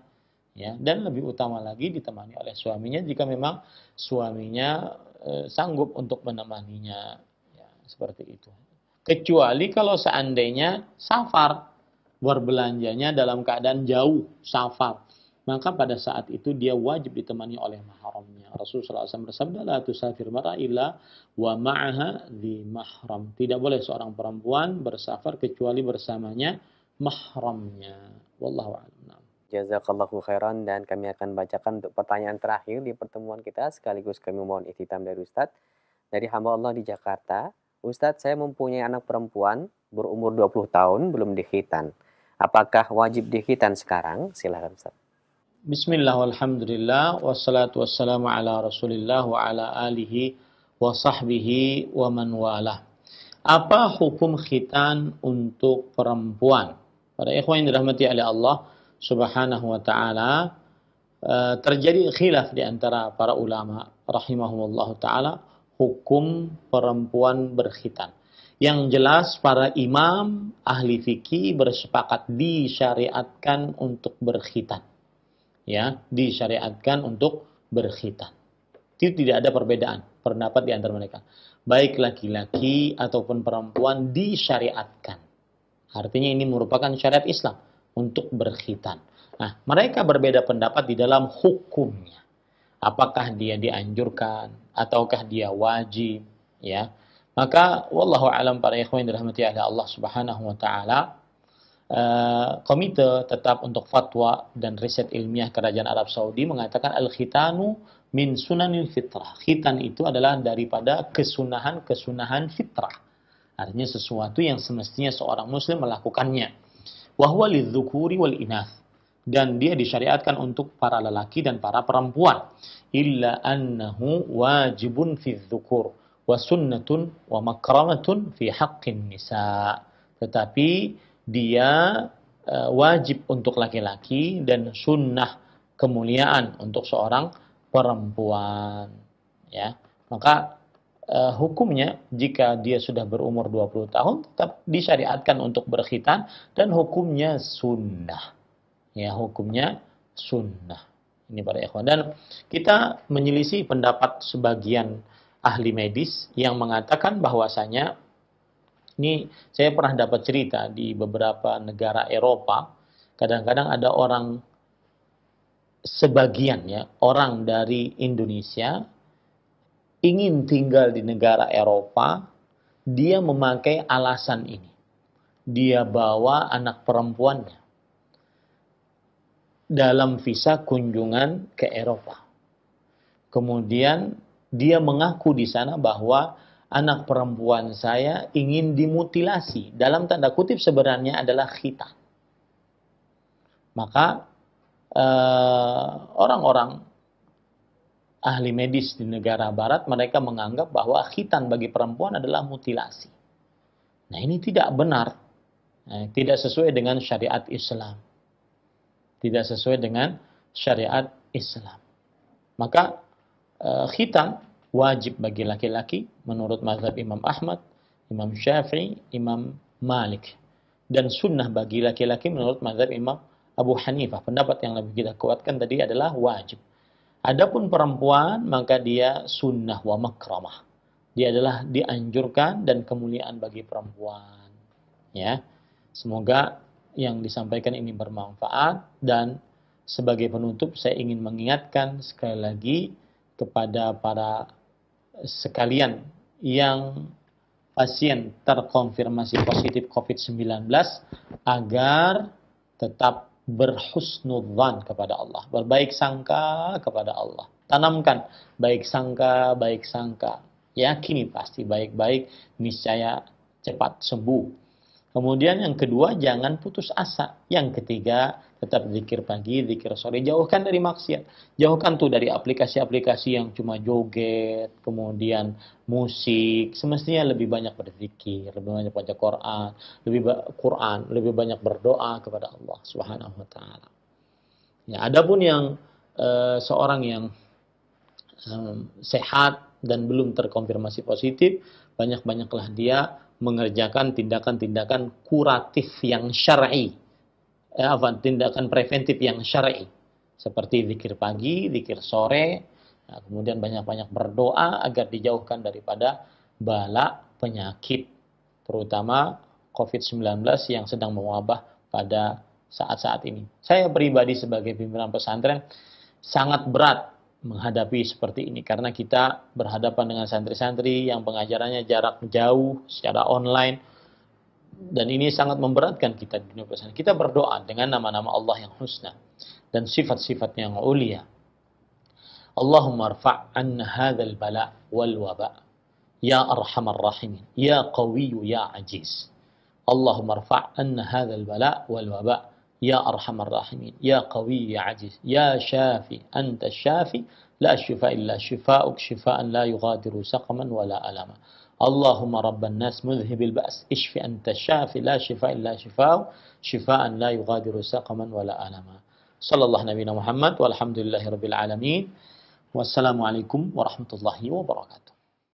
ya, dan lebih utama lagi ditemani oleh suaminya jika memang suaminya sanggup untuk menemaninya, ya, seperti itu. Kecuali kalau seandainya safar, berbelanjanya dalam keadaan jauh, safar, maka pada saat itu dia wajib ditemani oleh mahramnya. Rasulullah SAW bersabda, la tusafir mar'a illa wa ma'aha dhi mahram. Tidak boleh seorang perempuan bersafar kecuali bersamanya mahramnya. Wallahu a'lam. Jazakallahu khairan, dan kami akan bacakan untuk pertanyaan terakhir di pertemuan kita, sekaligus kami mohon ikhtitam dari Ustadz. Dari hamba Allah di Jakarta, Ustadz, saya mempunyai anak perempuan berumur 20 tahun, belum dikhitan. Apakah wajib dikhitan sekarang? Silakan Ustadz. Bismillah, walhamdulillah, wassalatu wassalamu ala rasulillah wa ala alihi wa sahbihi wa man walah. Apa hukum khitan untuk perempuan? Para ikhwan yang dirahmati oleh Allah subhanahu wa ta'ala, terjadi khilaf di antara para ulama rahimahumullah ta'ala hukum perempuan berkhitan. Yang jelas para imam ahli fikih bersepakat disyariatkan untuk berkhitan. Ya, disyariatkan untuk berkhitan. Itu tidak ada perbedaan pendapat di antara mereka. Baik laki-laki ataupun perempuan disyariatkan. Artinya ini merupakan syariat Islam untuk berkhitan. Nah, mereka berbeda pendapat di dalam hukumnya. Apakah dia dianjurkan ataukah dia wajib, ya. Maka wallahu alam, para ikhwan dirahmati oleh Allah Subhanahu wa taala, Komite Tetap untuk Fatwa dan Riset Ilmiah Kerajaan Arab Saudi mengatakan al-khitanu min sunanil fitrah. Khitan itu adalah daripada kesunahan-kesunahan fitrah. Artinya sesuatu yang semestinya seorang muslim melakukannya. Wa huwa lidzukuri wal inath. Dan dia disyariatkan untuk para lelaki dan para perempuan. Illa annahu wajibun fi dzukur wa sunnatun wa makramatun fi haqqin nisa. Tetapi dia wajib untuk laki-laki dan sunnah kemuliaan untuk seorang perempuan, ya. Maka hukumnya jika dia sudah berumur 20 tahun tetap disyariatkan untuk berkhitan dan hukumnya sunnah. Ya, hukumnya sunnah. Ini para ikhwan. Dan kita menyelisih pendapat sebagian ahli medis yang mengatakan bahwasanya, ini saya pernah dapat cerita di beberapa negara Eropa, kadang-kadang ada orang, sebagian ya, orang dari Indonesia ingin tinggal di negara Eropa, dia memakai alasan ini. Dia bawa anak perempuannya dalam visa kunjungan ke Eropa. Kemudian dia mengaku di sana bahwa anak perempuan saya ingin dimutilasi. Dalam tanda kutip sebenarnya adalah khitan. Maka orang-orang ahli medis di negara barat, mereka menganggap bahwa khitan bagi perempuan adalah mutilasi. Nah, ini tidak benar. Tidak sesuai dengan syariat Islam. Tidak sesuai dengan syariat Islam. Maka khitan wajib bagi laki-laki menurut mazhab Imam Ahmad, Imam Syafi'i, Imam Malik. Dan sunnah bagi laki-laki menurut mazhab Imam Abu Hanifah. Pendapat yang lebih kita kuatkan tadi adalah wajib. Adapun perempuan, maka dia sunnah wa makramah. Dia adalah dianjurkan dan kemuliaan bagi perempuan. Ya, semoga yang disampaikan ini bermanfaat. Dan sebagai penutup saya ingin mengingatkan sekali lagi kepada para sekalian yang pasien terkonfirmasi positif COVID-19 agar tetap berhusnudzan kepada Allah, berbaik sangka kepada Allah. Tanamkan baik sangka, yakini pasti baik-baik, niscaya cepat sembuh. Kemudian yang kedua, jangan putus asa. Yang ketiga, tetap zikir pagi, zikir sore. Jauhkan dari maksiat. Jauhkan tuh dari aplikasi-aplikasi yang cuma joget, kemudian musik. Semestinya lebih banyak berzikir, lebih banyak baca Quran, lebih banyak berdoa kepada Allah Subhanahu wa taala. Ya, adapun yang seorang yang sehat dan belum terkonfirmasi positif, banyak-banyaklah dia mengerjakan tindakan-tindakan kuratif yang syar'i, tindakan preventif yang syar'i, seperti zikir pagi, zikir sore, kemudian banyak-banyak berdoa agar dijauhkan daripada bala penyakit, terutama COVID-19 yang sedang mewabah pada saat-saat ini. Saya pribadi sebagai pimpinan pesantren sangat berat menghadapi seperti ini karena kita berhadapan dengan santri-santri yang pengajarannya jarak jauh secara online, dan ini sangat memberatkan kita di dunia pesantren. Kita berdoa dengan nama-nama Allah yang husna dan sifat-sifat yang ulia. Allahumma rfa' anna hadzal bala wal waba ya arhamar rahimin ya qawiyyu ya aziz. Allahumma rfa' anna hadzal bala wal waba ya arhamar rahimin ya qawiyyu ya aziz ya syafi anta syafi la shifa illa shifa'uk shifaan la yughadiru saqaman wala alama. Allahumma rabban nas mudhhibil ba's ishfi anta syafi la shifa illa shifa'uk shifaan la yughadiru saqaman wala alama. Sallallahu nabiyana Muhammad walhamdulillahi rabbil alamin. Wassalamualaikum warahmatullahi wabarakatuh.